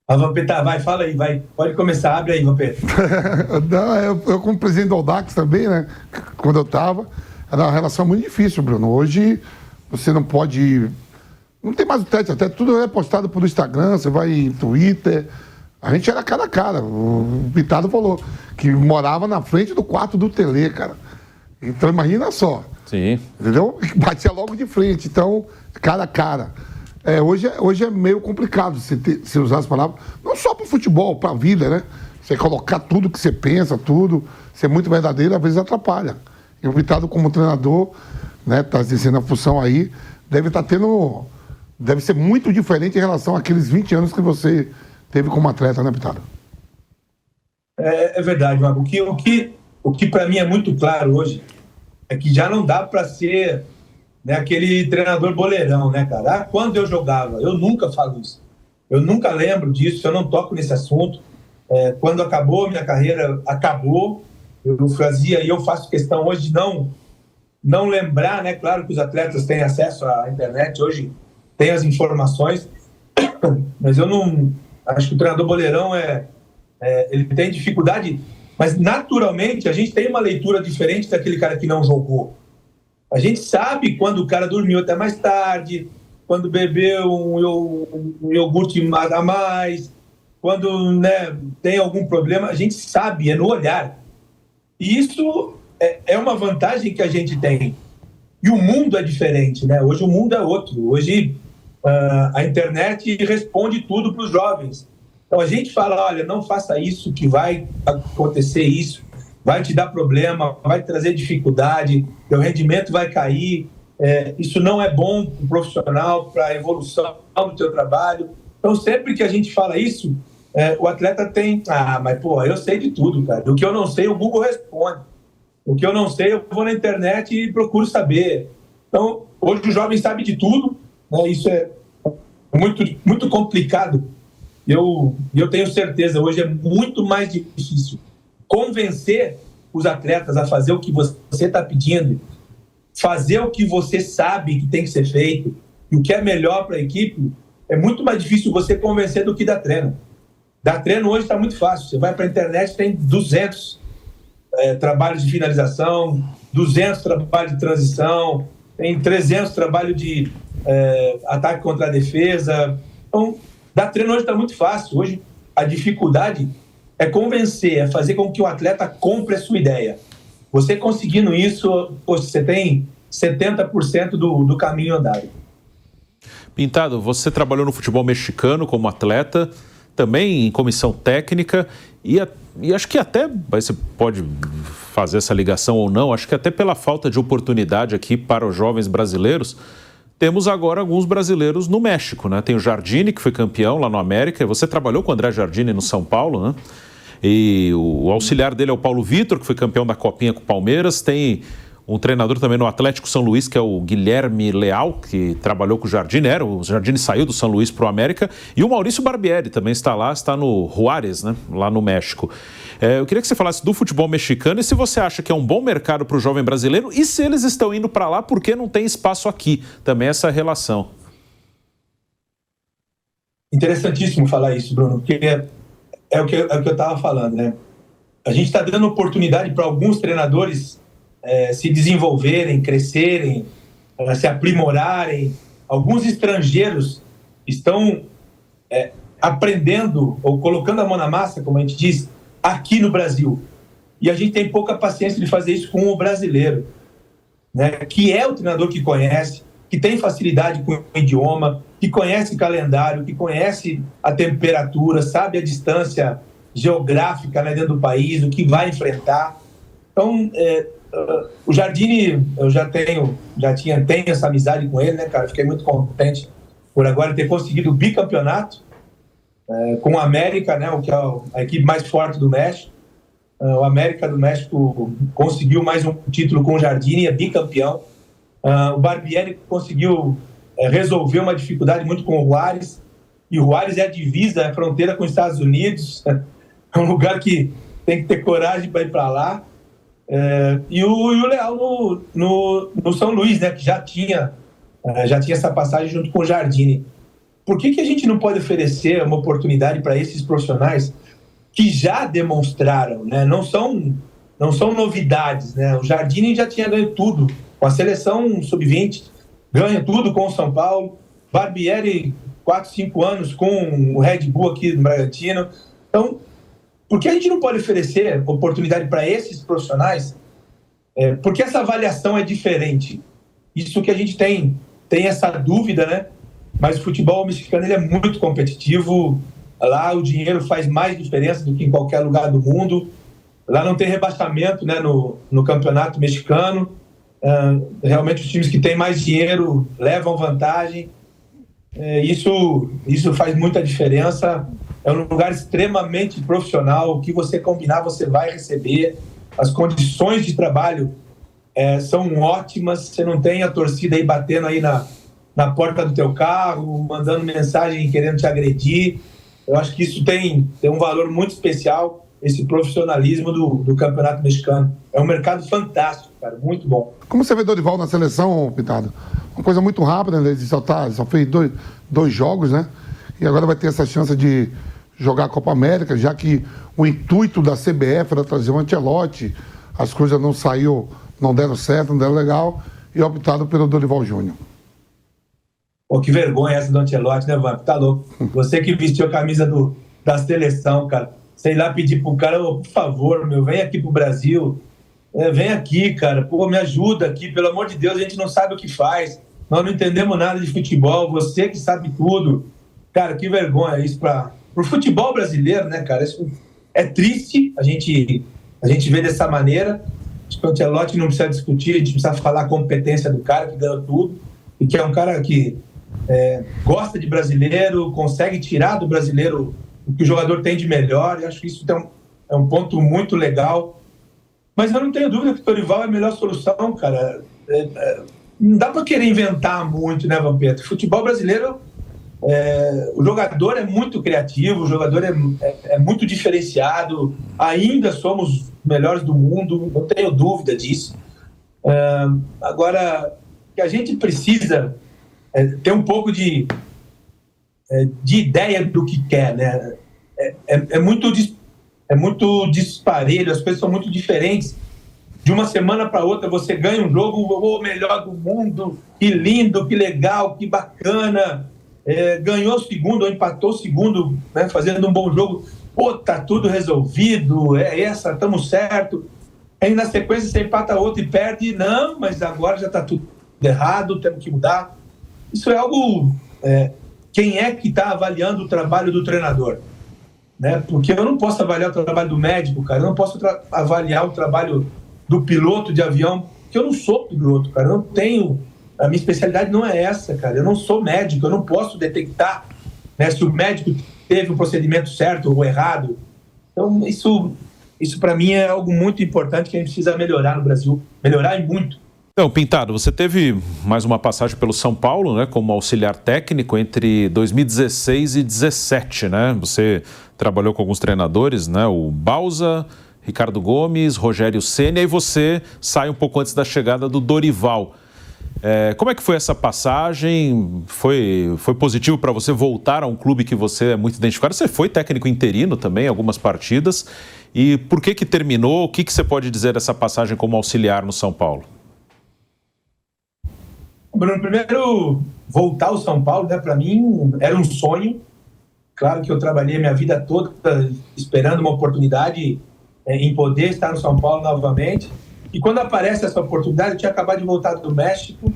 Vampeta, vai, fala aí, vai. Pode começar, abre aí, Vampeta. Eu como presidente do Audax também, né? Quando eu estava, era uma relação muito difícil, Bruno. Hoje você não pode... Não tem mais o tete, até tudo é postado pelo Instagram, você vai em Twitter. A gente era cara a cara. O Pintado falou que morava na frente do quarto do Tele, cara. Então imagina só. Sim. Entendeu? Batia logo de frente. Então, cara a cara. Hoje é meio complicado você usar as palavras, não só para o futebol, para a vida, né? Você colocar tudo que você pensa, tudo, ser muito verdadeiro, às vezes atrapalha. E o Pintado, como treinador, né, tá exercendo a função aí, deve ser muito diferente em relação àqueles 20 anos que você teve como atleta, né, Pintado? É verdade, Marco. O que para mim é muito claro hoje é que já não dá para ser, né, aquele treinador boleirão, né, cara? Quando eu jogava, eu nunca falo isso. Eu nunca lembro disso, eu não toco nesse assunto. Quando acabou, minha carreira acabou. Eu faço questão hoje de não lembrar, né? Claro que os atletas têm acesso à internet, hoje tem as informações, mas eu não... Acho que o treinador boleirão ele tem dificuldade, mas naturalmente a gente tem uma leitura diferente daquele cara que não jogou. A gente sabe quando o cara dormiu até mais tarde, quando bebeu um iogurte a mais, quando, né, tem algum problema, a gente sabe, é no olhar. E isso é uma vantagem que a gente tem. E o mundo é diferente, né? Hoje o mundo é outro. Hoje a internet responde tudo para os jovens. Então a gente fala, olha, não faça isso que vai acontecer isso, vai te dar problema, vai te trazer dificuldade, teu rendimento vai cair, isso não é bom para o profissional, para a evolução do teu trabalho. Então sempre que a gente fala isso, o atleta tem, mas pô, eu sei de tudo, cara. O que eu não sei, o Google responde. O que eu não sei, eu vou na internet e procuro saber. Então, hoje o jovem sabe de tudo, né? Isso é muito, muito complicado. Eu tenho certeza, hoje é muito mais difícil convencer os atletas a fazer o que você está pedindo, fazer o que você sabe que tem que ser feito, e o que é melhor para a equipe, é muito mais difícil você convencer do que dar treino. Dar treino hoje está muito fácil. Você vai para a internet, tem 200 trabalhos de finalização, 200 trabalhos de transição, tem 300 trabalhos de ataque contra a defesa. Então, dar treino hoje está muito fácil. Hoje, a dificuldade é convencer, é fazer com que o atleta compre a sua ideia. Você conseguindo isso, você tem 70% do caminho andado. Pintado, você trabalhou no futebol mexicano como atleta, também em comissão técnica, e acho que até, você pode fazer essa ligação ou não, acho que até pela falta de oportunidade aqui para os jovens brasileiros, temos agora alguns brasileiros no México, né? Tem o Jardine, que foi campeão lá no América, você trabalhou com o André Jardine no São Paulo, né? E o auxiliar dele é o Paulo Vitor, que foi campeão da Copinha com o Palmeiras, tem um treinador também no Atlético São Luís, que é o Guilherme Leal, que trabalhou com o Jardine, o Jardine saiu do São Luís para o América, e o Maurício Barbieri também está lá, está no Juárez, né, lá no México. Eu queria que você falasse do futebol mexicano e se você acha que é um bom mercado para o jovem brasileiro e se eles estão indo para lá porque não tem espaço aqui. Também essa relação. Interessantíssimo falar isso, Bruno, porque é o que eu estava falando, né? A gente está dando oportunidade para alguns treinadores se desenvolverem, crescerem, se aprimorarem. Alguns estrangeiros estão aprendendo ou colocando a mão na massa, como a gente diz, aqui no Brasil. E a gente tem pouca paciência de fazer isso com o brasileiro, né? Que é o treinador que conhece, que tem facilidade com o idioma, que conhece calendário, que conhece a temperatura, sabe a distância geográfica, né, dentro do país, o que vai enfrentar. Então, o Jardine, eu tenho essa amizade com ele, né, cara? Fiquei muito contente por agora ter conseguido o bicampeonato com o América, né, o que é a equipe mais forte do México. O América do México conseguiu mais um título com o Jardine, é bicampeão. O Barbieri conseguiu resolver uma dificuldade muito com o Juárez, e o Juárez é a divisa, é a fronteira com os Estados Unidos, é um lugar que tem que ter coragem para ir para lá. E o Leal no São Luís, né, que já tinha essa passagem junto com o Jardine. Por que a gente não pode oferecer uma oportunidade para esses profissionais que já demonstraram, né? Não são novidades, né? O Jardine já tinha ganho tudo com a seleção sub-20, ganha tudo com o São Paulo. Barbieri, 4, 5 anos com o Red Bull aqui no Bragantino. Então, por que a gente não pode oferecer oportunidade para esses profissionais? Porque essa avaliação é diferente. Isso que a gente tem essa dúvida, né? Mas o futebol mexicano ele é muito competitivo. Lá o dinheiro faz mais diferença do que em qualquer lugar do mundo. Lá não tem rebaixamento, né, no campeonato mexicano. Realmente os times que têm mais dinheiro levam vantagem. Isso faz muita diferença. É um lugar extremamente profissional. O que você combinar, você vai receber. As condições de trabalho são ótimas. Você não tem a torcida aí batendo aí na porta do teu carro, mandando mensagem querendo te agredir. Eu acho que isso tem um valor muito especial, esse profissionalismo do Campeonato Mexicano. É um mercado fantástico, cara, muito bom. Como você vê Dorival na seleção, Pintado? Uma coisa muito rápida, né? Ele só fez dois jogos, né? E agora vai ter essa chance de jogar a Copa América, já que o intuito da CBF era trazer o Ancelotti, as coisas não deram certo, não deram legal, e optaram pelo Dorival Júnior. Pô, que vergonha essa do Ancelotti, né, Vamp? Tá louco. Você que vestiu a camisa da seleção, cara. Sei lá, pedir pro cara, por favor, vem aqui pro Brasil. Vem aqui, cara. Pô, me ajuda aqui. Pelo amor de Deus, a gente não sabe o que faz. Nós não entendemos nada de futebol. Você que sabe tudo. Cara, que vergonha isso pro futebol brasileiro, né, cara? Isso é triste a gente ver dessa maneira. Acho que o Ancelotti não precisa discutir, a gente precisa falar a competência do cara que ganhou tudo e que é um cara que gosta de brasileiro, consegue tirar do brasileiro o que o jogador tem de melhor. Eu acho que isso é um ponto muito legal. Mas eu não tenho dúvida que o Dorival é a melhor solução, cara. Não dá para querer inventar muito, né, Vampeta? Futebol brasileiro, o jogador é muito criativo, o jogador é muito diferenciado. Ainda somos melhores do mundo, não tenho dúvida disso. Agora, que a gente precisa ter um pouco de ideia do que quer, né? É muito disparelho, as coisas são muito diferentes. De uma semana para outra você ganha um jogo, o melhor do mundo, que lindo, que legal, que bacana. Ganhou o segundo ou empatou o segundo, né, fazendo um bom jogo. Pô, tá tudo resolvido, estamos certo. Aí na sequência você empata outro e perde. Não, mas agora já tá tudo errado, temos que mudar. Isso é algo... quem é que está avaliando o trabalho do treinador? Né? Porque eu não posso avaliar o trabalho do médico, cara. Eu não posso avaliar o trabalho do piloto de avião, porque eu não sou piloto, cara. Eu não tenho... A minha especialidade não é essa, cara. Eu não sou médico, eu não posso detectar, né, se o médico teve o procedimento certo ou errado. Então, isso para mim é algo muito importante que a gente precisa melhorar no Brasil. Melhorar e muito. Então, Pintado, você teve mais uma passagem pelo São Paulo, né, como auxiliar técnico entre 2016 e 2017, né? Você trabalhou com alguns treinadores, né? O Bausa, Ricardo Gomes, Rogério Ceni, e você sai um pouco antes da chegada do Dorival. Como é que foi essa passagem? Foi positivo para você voltar a um clube que você é muito identificado? Você foi técnico interino também, algumas partidas. E por que terminou? O que você pode dizer dessa passagem como auxiliar no São Paulo? Bruno, primeiro, voltar ao São Paulo, né, para mim, era um sonho. Claro que eu trabalhei minha vida toda esperando uma oportunidade em poder estar no São Paulo novamente. E quando aparece essa oportunidade, eu tinha acabado de voltar do México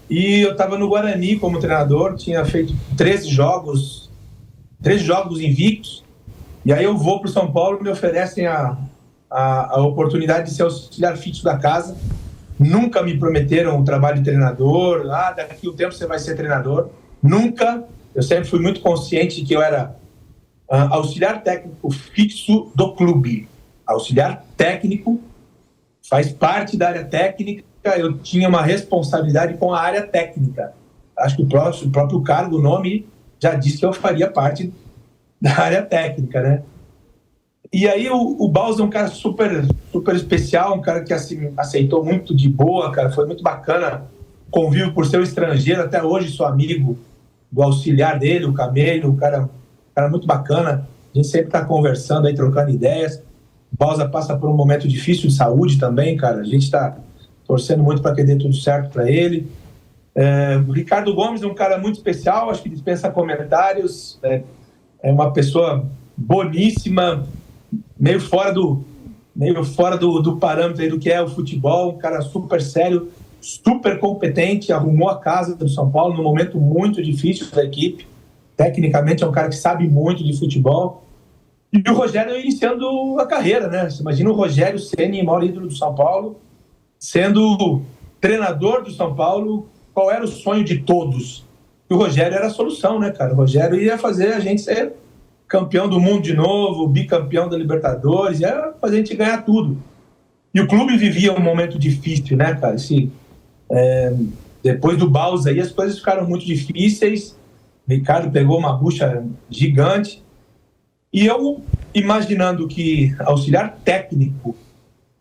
e eu estava no Guarani como treinador, tinha feito 13 jogos invictos. E aí eu vou para o São Paulo e me oferecem a oportunidade de ser auxiliar fixo da casa. Nunca me prometeram um trabalho de treinador, daqui a um tempo você vai ser treinador. Nunca. Eu sempre fui muito consciente de que eu era auxiliar técnico fixo do clube. Auxiliar técnico faz parte da área técnica, eu tinha uma responsabilidade com a área técnica. Acho que o próprio cargo, o nome, já disse que eu faria parte da área técnica, né? E aí o Bausa é um cara super, super especial, um cara que assim, aceitou muito de boa, cara, foi muito bacana, convívio por ser um estrangeiro, até hoje sou amigo do auxiliar dele, o Camelo, um cara muito bacana, a gente sempre está conversando aí, trocando ideias. O Bausa passa por um momento difícil de saúde também, cara, a gente está torcendo muito para que dê tudo certo para ele. O Ricardo Gomes é um cara muito especial, acho que dispensa comentários, é uma pessoa boníssima, meio fora do parâmetro aí do que é o futebol, um cara super sério, super competente, arrumou a casa do São Paulo num momento muito difícil da equipe. Tecnicamente é um cara que sabe muito de futebol. E o Rogério iniciando a carreira, né? Você imagina o Rogério Ceni, maior ídolo do São Paulo, sendo treinador do São Paulo. Qual era o sonho de todos? E o Rogério era a solução, né, cara? O Rogério ia fazer a gente ser campeão do mundo de novo, bicampeão da Libertadores, ia fazer a gente ganhar tudo. E o clube vivia um momento difícil, né, cara? Depois do Bausa aí, as coisas ficaram muito difíceis. O Ricardo pegou uma bucha gigante. E eu, imaginando que auxiliar técnico,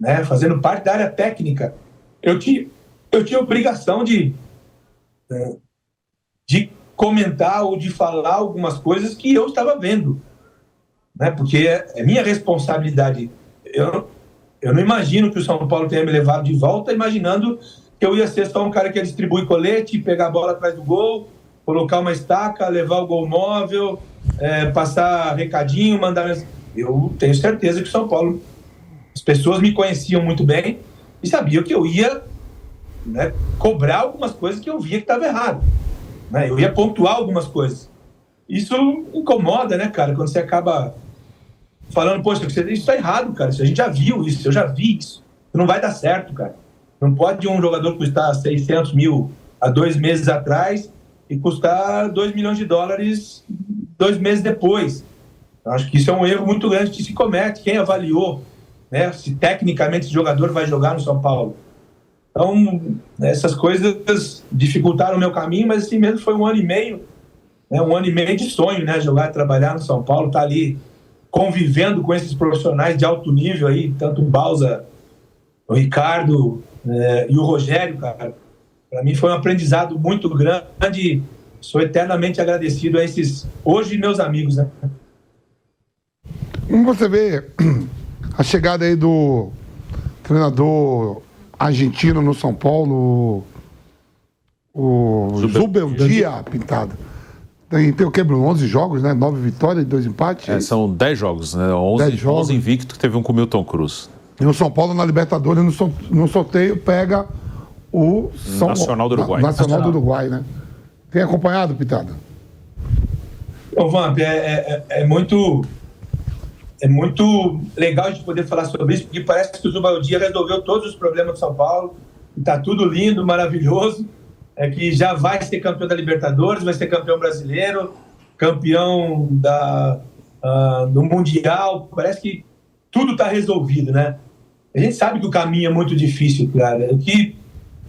né, fazendo parte da área técnica, eu tinha obrigação de comentar ou de falar algumas coisas que eu estava vendo, né? Porque é minha responsabilidade. Eu não imagino que o São Paulo tenha me levado de volta imaginando que eu ia ser só um cara que ia distribuir colete, pegar a bola atrás do gol, colocar uma estaca, levar o gol móvel, passar recadinho, mandar... Eu tenho certeza que o São Paulo, as pessoas me conheciam muito bem e sabiam que eu ia, né, cobrar algumas coisas que eu via que estava errado. Eu ia pontuar algumas coisas. Isso incomoda, né, cara? Quando você acaba falando, poxa, isso está errado, cara. A gente já viu isso, eu já vi isso. Não vai dar certo, cara. Não pode um jogador custar 600 mil há 2 meses atrás e custar 2 milhões de dólares 2 meses depois. Eu acho que isso é um erro muito grande que se comete. Quem avaliou, né, se tecnicamente esse jogador vai jogar no São Paulo? Então, essas coisas dificultaram o meu caminho, mas assim mesmo foi 1 ano e meio, né, 1 ano e meio de sonho, né, jogar e trabalhar no São Paulo, estar ali convivendo com esses profissionais de alto nível aí, tanto o Bausa, o Ricardo e o Rogério, cara. Para mim foi um aprendizado muito grande, sou eternamente agradecido a esses, hoje, meus amigos, né. Como você vê a chegada aí do treinador argentino no São Paulo, o Zubeldia, Pintado? Tem o quê, Bruno? 11 jogos, né? 9 vitórias e 2 empates? São 10 jogos, né? 11 invicto, que teve um com o Milton Cruz. E o São Paulo na Libertadores, no sorteio, pega o Nacional do Uruguai. Nacional do Uruguai, né? Tem acompanhado, Pintado? Ô, Vamp, é muito legal a gente poder falar sobre isso, porque parece que o Zubeldia resolveu todos os problemas do São Paulo, está tudo lindo, maravilhoso, que já vai ser campeão da Libertadores, vai ser campeão brasileiro, campeão do Mundial, parece que tudo está resolvido, né? A gente sabe que o caminho é muito difícil, cara. O que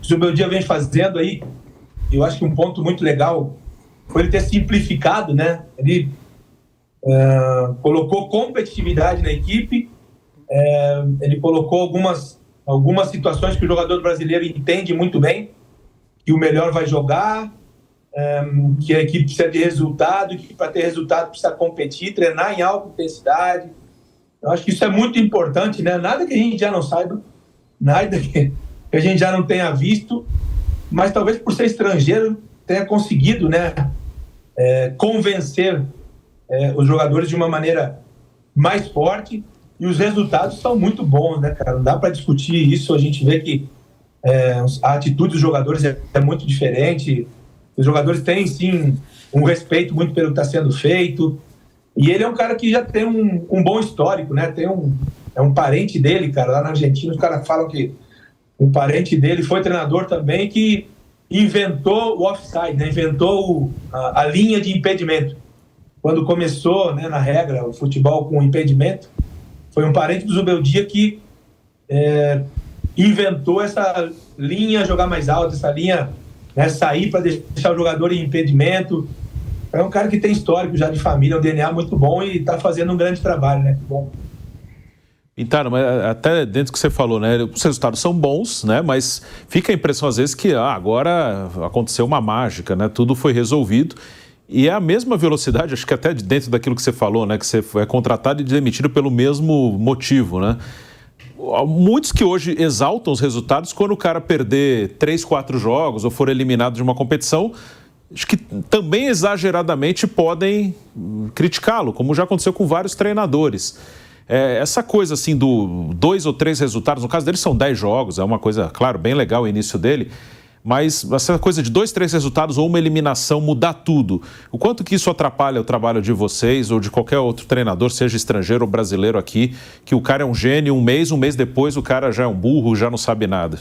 o Zubeldia vem fazendo aí, eu acho que um ponto muito legal foi ele ter simplificado, né? Ele colocou competitividade na equipe, ele colocou algumas situações que o jogador brasileiro entende muito bem, que o melhor vai jogar, que a equipe precisa de resultado, que para ter resultado precisa competir, treinar em alta intensidade. Eu acho que isso é muito importante, né? Nada que a gente já não saiba, nada que a gente já não tenha visto, mas talvez por ser estrangeiro tenha conseguido, né, convencer os jogadores de uma maneira mais forte, e os resultados são muito bons, né, cara? Não dá para discutir isso. A gente vê que a atitude dos jogadores é muito diferente. Os jogadores têm, sim, um respeito muito pelo que está sendo feito. E ele é um cara que já tem um bom histórico, né? É um parente dele, cara, lá na Argentina. Os caras falam que um parente dele foi treinador também, que inventou o offside, né? Inventou a linha de impedimento. Quando começou, né, na regra, o futebol com impedimento, foi um parente do Zubeldia que inventou essa linha jogar mais alta, essa linha, né, sair para deixar o jogador em impedimento. É um cara que tem histórico já de família, um DNA muito bom, e está fazendo um grande trabalho, né? Que bom. Então, mas até dentro do que você falou, né? Os resultados são bons, né? Mas fica a impressão às vezes que agora aconteceu uma mágica, né? Tudo foi resolvido. E é a mesma velocidade, acho que até dentro daquilo que você falou, né? Que você é contratado e demitido pelo mesmo motivo, né? Muitos que hoje exaltam os resultados quando o cara perder 3, 4 jogos ou for eliminado de uma competição, acho que também exageradamente podem criticá-lo, como já aconteceu com vários treinadores. Essa coisa assim do 2 ou 3 resultados, no caso dele são 10 jogos, é uma coisa, claro, bem legal o início dele, mas essa coisa de 2, 3 resultados ou uma eliminação mudar tudo, o quanto que isso atrapalha o trabalho de vocês ou de qualquer outro treinador, seja estrangeiro ou brasileiro aqui, que o cara é um gênio, um mês depois o cara já é um burro, já não sabe nada?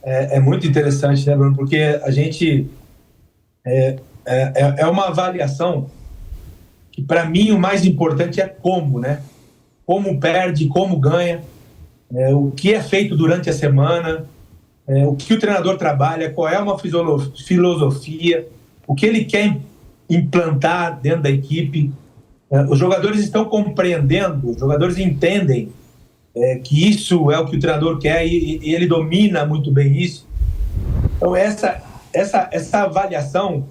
É muito interessante, né, Bruno? Porque a gente é uma avaliação que, para mim, o mais importante é como, né? Como perde, como ganha, o que é feito durante a semana, o que o treinador trabalha, qual é uma filosofia, o que ele quer implantar dentro da equipe. Os jogadores estão compreendendo, os jogadores entendem que isso é o que o treinador quer, e ele domina muito bem isso. Então essa avaliação,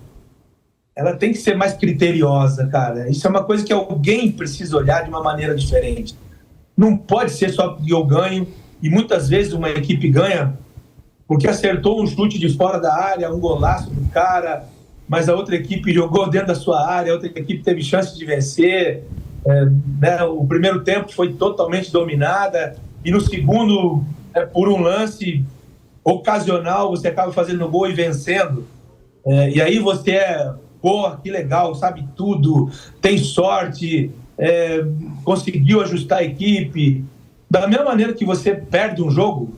ela tem que ser mais criteriosa, cara. Isso é uma coisa que alguém precisa olhar de uma maneira diferente. Não pode ser só que eu ganho, e muitas vezes uma equipe ganha porque acertou um chute de fora da área, um golaço do cara, mas a outra equipe jogou dentro da sua área, a outra equipe teve chance de vencer. Né, o primeiro tempo foi totalmente dominada, e no segundo, por um lance ocasional, você acaba fazendo gol e vencendo. E aí você que legal, sabe tudo, tem sorte, conseguiu ajustar a equipe. Da mesma maneira que você perde um jogo,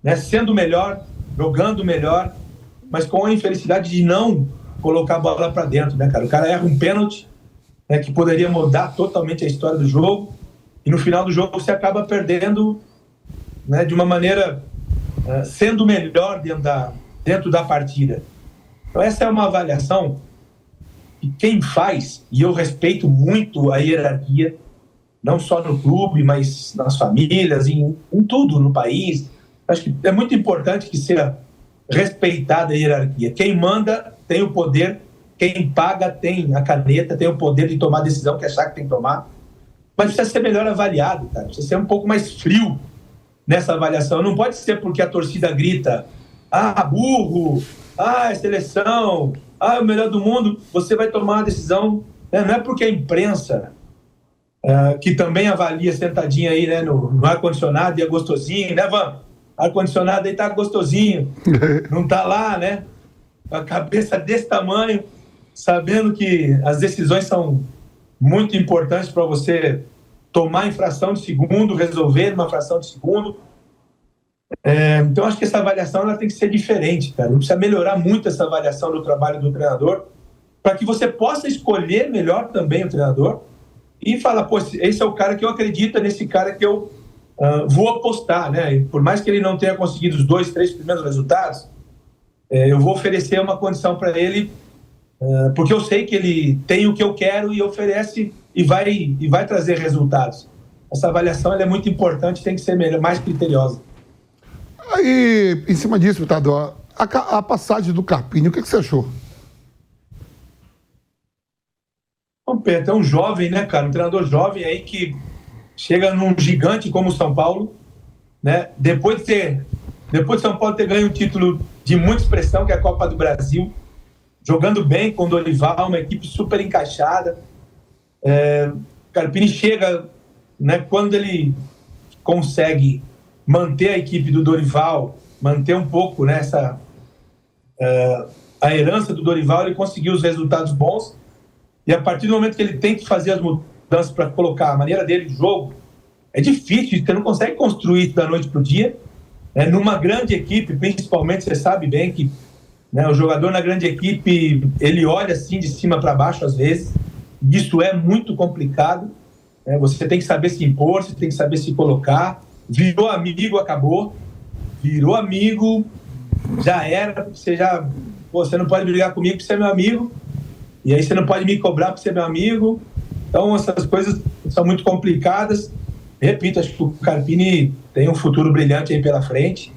né, sendo melhor, jogando melhor, mas com a infelicidade de não colocar a bola para dentro, né, cara? O cara erra um pênalti, que poderia mudar totalmente a história do jogo, e no final do jogo você acaba perdendo, né, de uma maneira sendo melhor dentro da partida. Então essa é uma avaliação que quem faz, e eu respeito muito a hierarquia, não só no clube, mas nas famílias, em tudo no país. Acho que é muito importante que seja respeitada a hierarquia. Quem manda tem o poder, quem paga tem a caneta, tem o poder de tomar a decisão que achar que tem que tomar, mas precisa ser melhor avaliado, cara. Precisa ser um pouco mais frio nessa avaliação. Não pode ser porque a torcida grita, burro, é seleção, é o melhor do mundo, você vai tomar uma decisão, né? Não é porque a imprensa, que também avalia sentadinha aí, né, no ar-condicionado, e é gostosinho, né, Van? Ar-condicionado aí tá gostosinho, não tá lá, né, com a cabeça desse tamanho, sabendo que as decisões são muito importantes para você tomar em fração de segundo, resolver uma fração de segundo. Então, acho que essa avaliação ela tem que ser diferente, cara. Precisa melhorar muito essa avaliação do trabalho do treinador, para que você possa escolher melhor também o treinador e falar, esse é o cara que eu acredito, é nesse cara que eu vou apostar, né? E por mais que ele não tenha conseguido os 2, 3 primeiros resultados, eu vou oferecer uma condição para ele, porque eu sei que ele tem o que eu quero e oferece e vai trazer resultados. Essa avaliação ela é muito importante, tem que ser mais criteriosa. Aí, em cima disso, Tadeu, a passagem do Carpini, o que você achou? Bom, Pedro, é um jovem, né, cara? Um treinador jovem aí que chega num gigante como o São Paulo, né? Depois de São Paulo ter ganho um título de muita expressão, que é a Copa do Brasil, jogando bem com o Dorival, uma equipe super encaixada. Carpini chega, né, quando ele consegue manter a equipe do Dorival, manter um pouco, né, a herança do Dorival, ele conseguiu os resultados bons, e a partir do momento que ele tem que fazer as mudanças para colocar a maneira dele de jogo, é difícil, você não consegue construir da noite para o dia. Numa grande equipe, principalmente, você sabe bem que, né, o jogador na grande equipe, ele olha assim de cima para baixo às vezes, isso é muito complicado, você tem que saber se impor, você tem que saber se colocar, virou amigo, acabou, virou amigo, já era, você não pode brigar comigo porque você é meu amigo, e aí você não pode me cobrar porque você é meu amigo. Então essas coisas são muito complicadas. Repito, acho que o Carpini tem um futuro brilhante aí pela frente,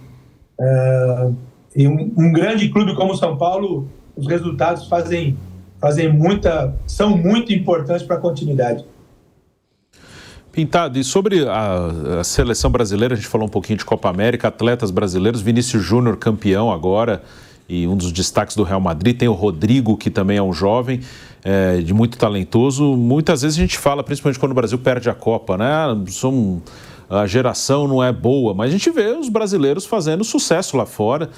e um grande clube como o São Paulo, os resultados são muito importantes para a continuidade. Pintado, e sobre a seleção brasileira, a gente falou um pouquinho de Copa América, atletas brasileiros, Vinícius Júnior campeão agora, e um dos destaques do Real Madrid, tem o Rodrigo, que também é um jovem, de muito talentoso. Muitas vezes a gente fala, principalmente quando o Brasil perde a Copa, né? A geração não é boa, mas a gente vê os brasileiros fazendo sucesso lá fora.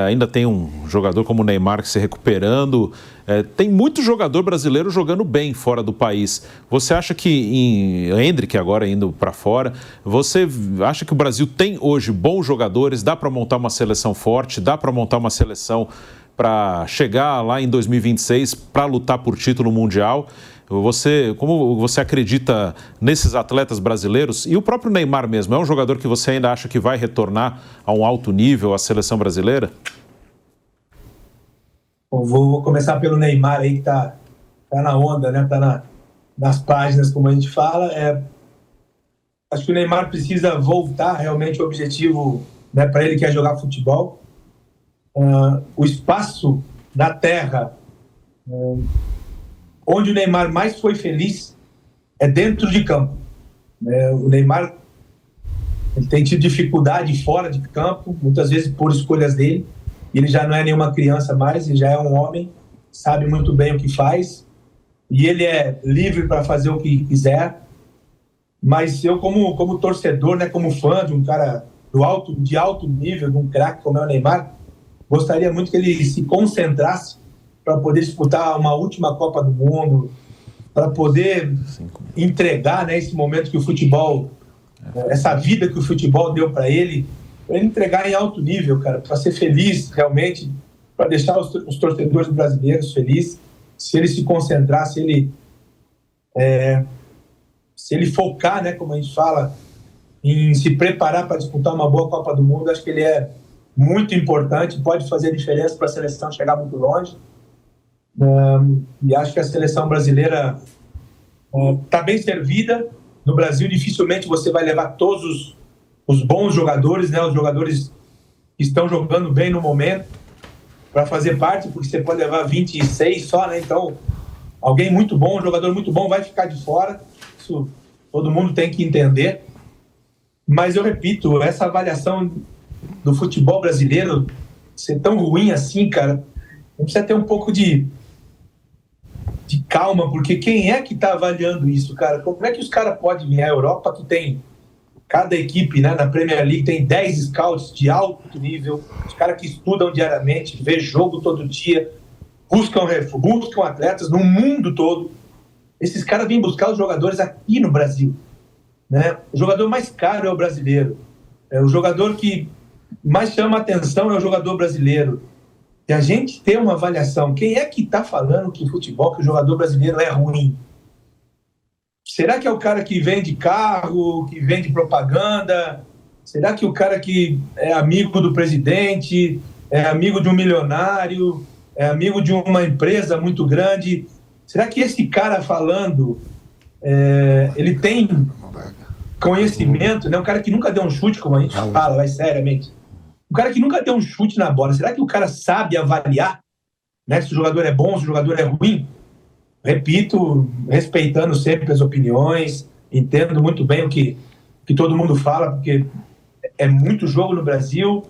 Ainda tem um jogador como o Neymar que se recuperando. Tem muito jogador brasileiro jogando bem fora do país. Você acha que, Endrick agora indo para fora, você acha que o Brasil tem hoje bons jogadores? Dá para montar uma seleção forte? Dá para montar uma seleção para chegar lá em 2026 para lutar por título mundial? Como você acredita nesses atletas brasileiros? E o próprio Neymar mesmo, é um jogador que você ainda acha que vai retornar a um alto nível à seleção brasileira? Bom, vou começar pelo Neymar aí, que tá na onda, né? Tá nas páginas, como a gente fala. Acho que o Neymar precisa voltar realmente ao objetivo, né, para ele, que é jogar futebol. O espaço na terra, onde o Neymar mais foi feliz é dentro de campo. O Neymar ele tem tido dificuldade fora de campo, muitas vezes por escolhas dele. Ele já não é nenhuma criança mais, ele já é um homem, sabe muito bem o que faz, e ele é livre para fazer o que quiser. Mas eu, como torcedor, né, como fã de um cara de alto nível, de um craque como é o Neymar, gostaria muito que ele se concentrasse para poder disputar uma última Copa do Mundo, para poder entregar, né, esse momento que o futebol, essa vida que o futebol deu para ele entregar em alto nível, cara, para ser feliz realmente, para deixar os torcedores brasileiros felizes. Se ele se concentrar, se ele focar, né, como a gente fala, em se preparar para disputar uma boa Copa do Mundo, acho que ele é muito importante, pode fazer a diferença para a seleção chegar muito longe. E acho que a seleção brasileira está bem servida. No Brasil, dificilmente você vai levar todos os bons jogadores, né, os jogadores que estão jogando bem no momento, para fazer parte, porque você pode levar 26 só, né? Então, alguém muito bom, um jogador muito bom vai ficar de fora. Isso todo mundo tem que entender. Mas eu repito, essa avaliação do futebol brasileiro ser tão ruim assim, cara, precisa ter um pouco de calma, porque quem é que está avaliando isso, cara? Como é que os caras podem vir à Europa, que tem cada equipe, né, na Premier League tem 10 scouts de alto nível, os caras que estudam diariamente, vê jogo todo dia, buscam atletas no mundo todo. Esses caras vêm buscar os jogadores aqui no Brasil, né? O jogador mais caro é o brasileiro. O jogador que mais chama atenção é o jogador brasileiro. E a gente tem uma avaliação. Quem é que está falando que o jogador brasileiro é ruim? Será que é o cara que vende carro, que vende propaganda? Será que o cara que é amigo do presidente, é amigo de um milionário, é amigo de uma empresa muito grande? Será que esse cara falando, ele tem conhecimento, né? Um cara que nunca deu um chute, como a gente fala, vai seriamente. Um cara que nunca deu um chute na bola, será que o cara sabe avaliar, né, se o jogador é bom, se o jogador é ruim? Repito, respeitando sempre as opiniões, entendo muito bem o que todo mundo fala, porque é muito jogo no Brasil.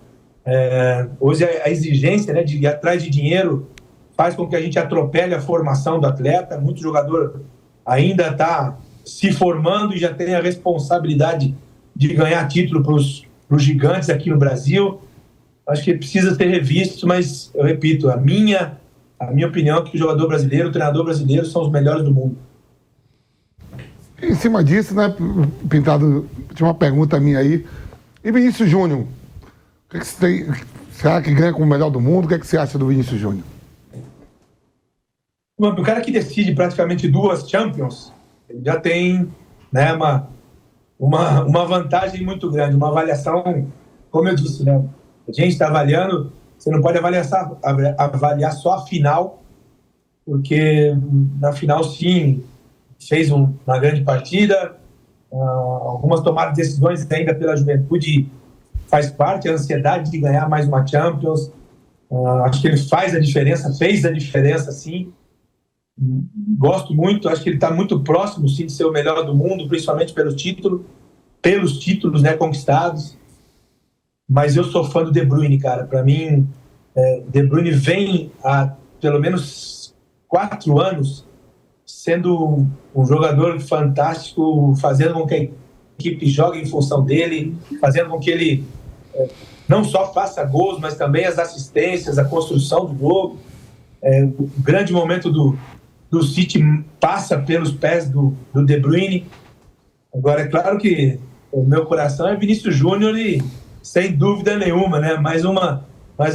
Hoje a exigência, né, de ir atrás de dinheiro faz com que a gente atropele a formação do atleta. Muito jogador ainda está se formando e já tem a responsabilidade de ganhar título para os gigantes aqui no Brasil. Acho que precisa ser revisto, mas eu repito, a minha opinião é que o jogador brasileiro, o treinador brasileiro são os melhores do mundo. Em cima disso, né, Pintado, tinha uma pergunta minha aí. E Vinícius Júnior? O que você tem? Será que ganha como o melhor do mundo? O que você acha do Vinícius Júnior? O cara que decide praticamente 2 Champions, ele já tem, né, uma vantagem muito grande, uma avaliação, como eu disse, né? A gente está avaliando, você não pode avaliar só a final, porque na final, sim, fez uma grande partida, algumas tomadas de decisões ainda pela juventude faz parte, a ansiedade de ganhar mais uma Champions. Acho que ele fez a diferença, sim. Gosto muito, acho que ele está muito próximo, sim, de ser o melhor do mundo, principalmente pelos títulos, né, conquistados. Mas eu sou fã do De Bruyne, cara. Para mim, De Bruyne vem há pelo menos 4 anos sendo um jogador fantástico, fazendo com que a equipe jogue em função dele, fazendo com que ele não só faça gols, mas também as assistências, a construção do jogo. O grande momento do City passa pelos pés do De Bruyne. Agora, é claro que o meu coração é Vinícius Júnior e, sem dúvida nenhuma, né? Mais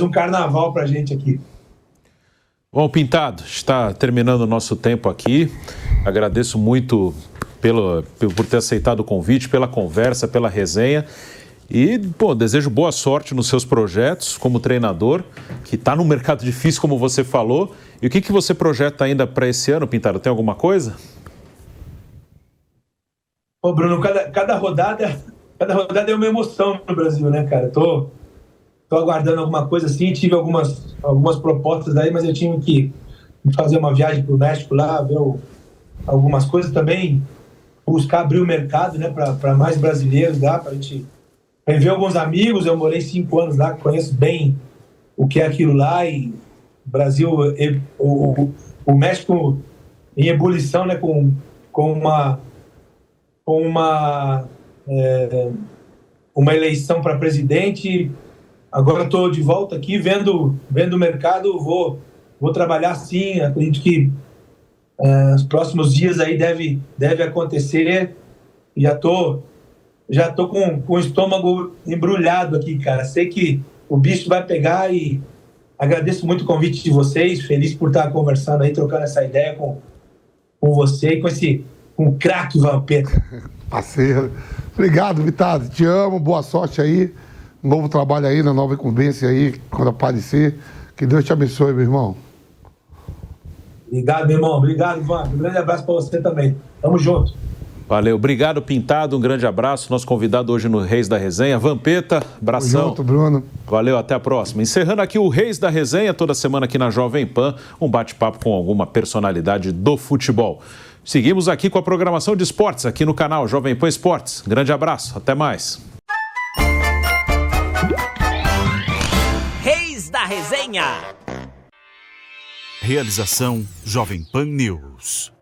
um carnaval pra gente aqui. Bom, Pintado, está terminando o nosso tempo aqui. Agradeço muito por ter aceitado o convite, pela conversa, pela resenha. E, desejo boa sorte nos seus projetos como treinador, que está num mercado difícil, como você falou. E o que você projeta ainda para esse ano, Pintado? Tem alguma coisa? Bruno, cada rodada é uma emoção no Brasil, né, cara? Tô aguardando alguma coisa assim, tive algumas propostas aí, mas eu tinha que fazer uma viagem para o México lá, ver algumas coisas também, buscar abrir o mercado, né, para mais brasileiros lá, para a gente rever alguns amigos. Eu morei 5 anos lá, conheço bem o que é aquilo lá, e o Brasil, o México em ebulição, né, com uma eleição para presidente. Agora estou de volta aqui, vendo o mercado, vou trabalhar sim, acredito que nos próximos dias aí deve acontecer. Já tô com o estômago embrulhado aqui, cara. Sei que o bicho vai pegar e agradeço muito o convite de vocês, feliz por estar conversando aí, trocando essa ideia com você e com o craque Vampeta. Parceiro. Obrigado, Vitado. Te amo, boa sorte aí. Novo trabalho aí, na nova incumbência aí, quando aparecer. Que Deus te abençoe, meu irmão. Obrigado, meu irmão. Obrigado, Ivan. Um grande abraço para você também. Tamo junto. Valeu. Obrigado, Pintado. Um grande abraço. Nosso convidado hoje no Reis da Resenha, Vampeta. Abração. Tamo junto, Bruno. Valeu, até a próxima. Encerrando aqui o Reis da Resenha, toda semana aqui na Jovem Pan, um bate-papo com alguma personalidade do futebol. Seguimos aqui com a programação de esportes aqui no canal Jovem Pan Esportes. Grande abraço. Até mais. Reis da Resenha. Realização Jovem Pan News.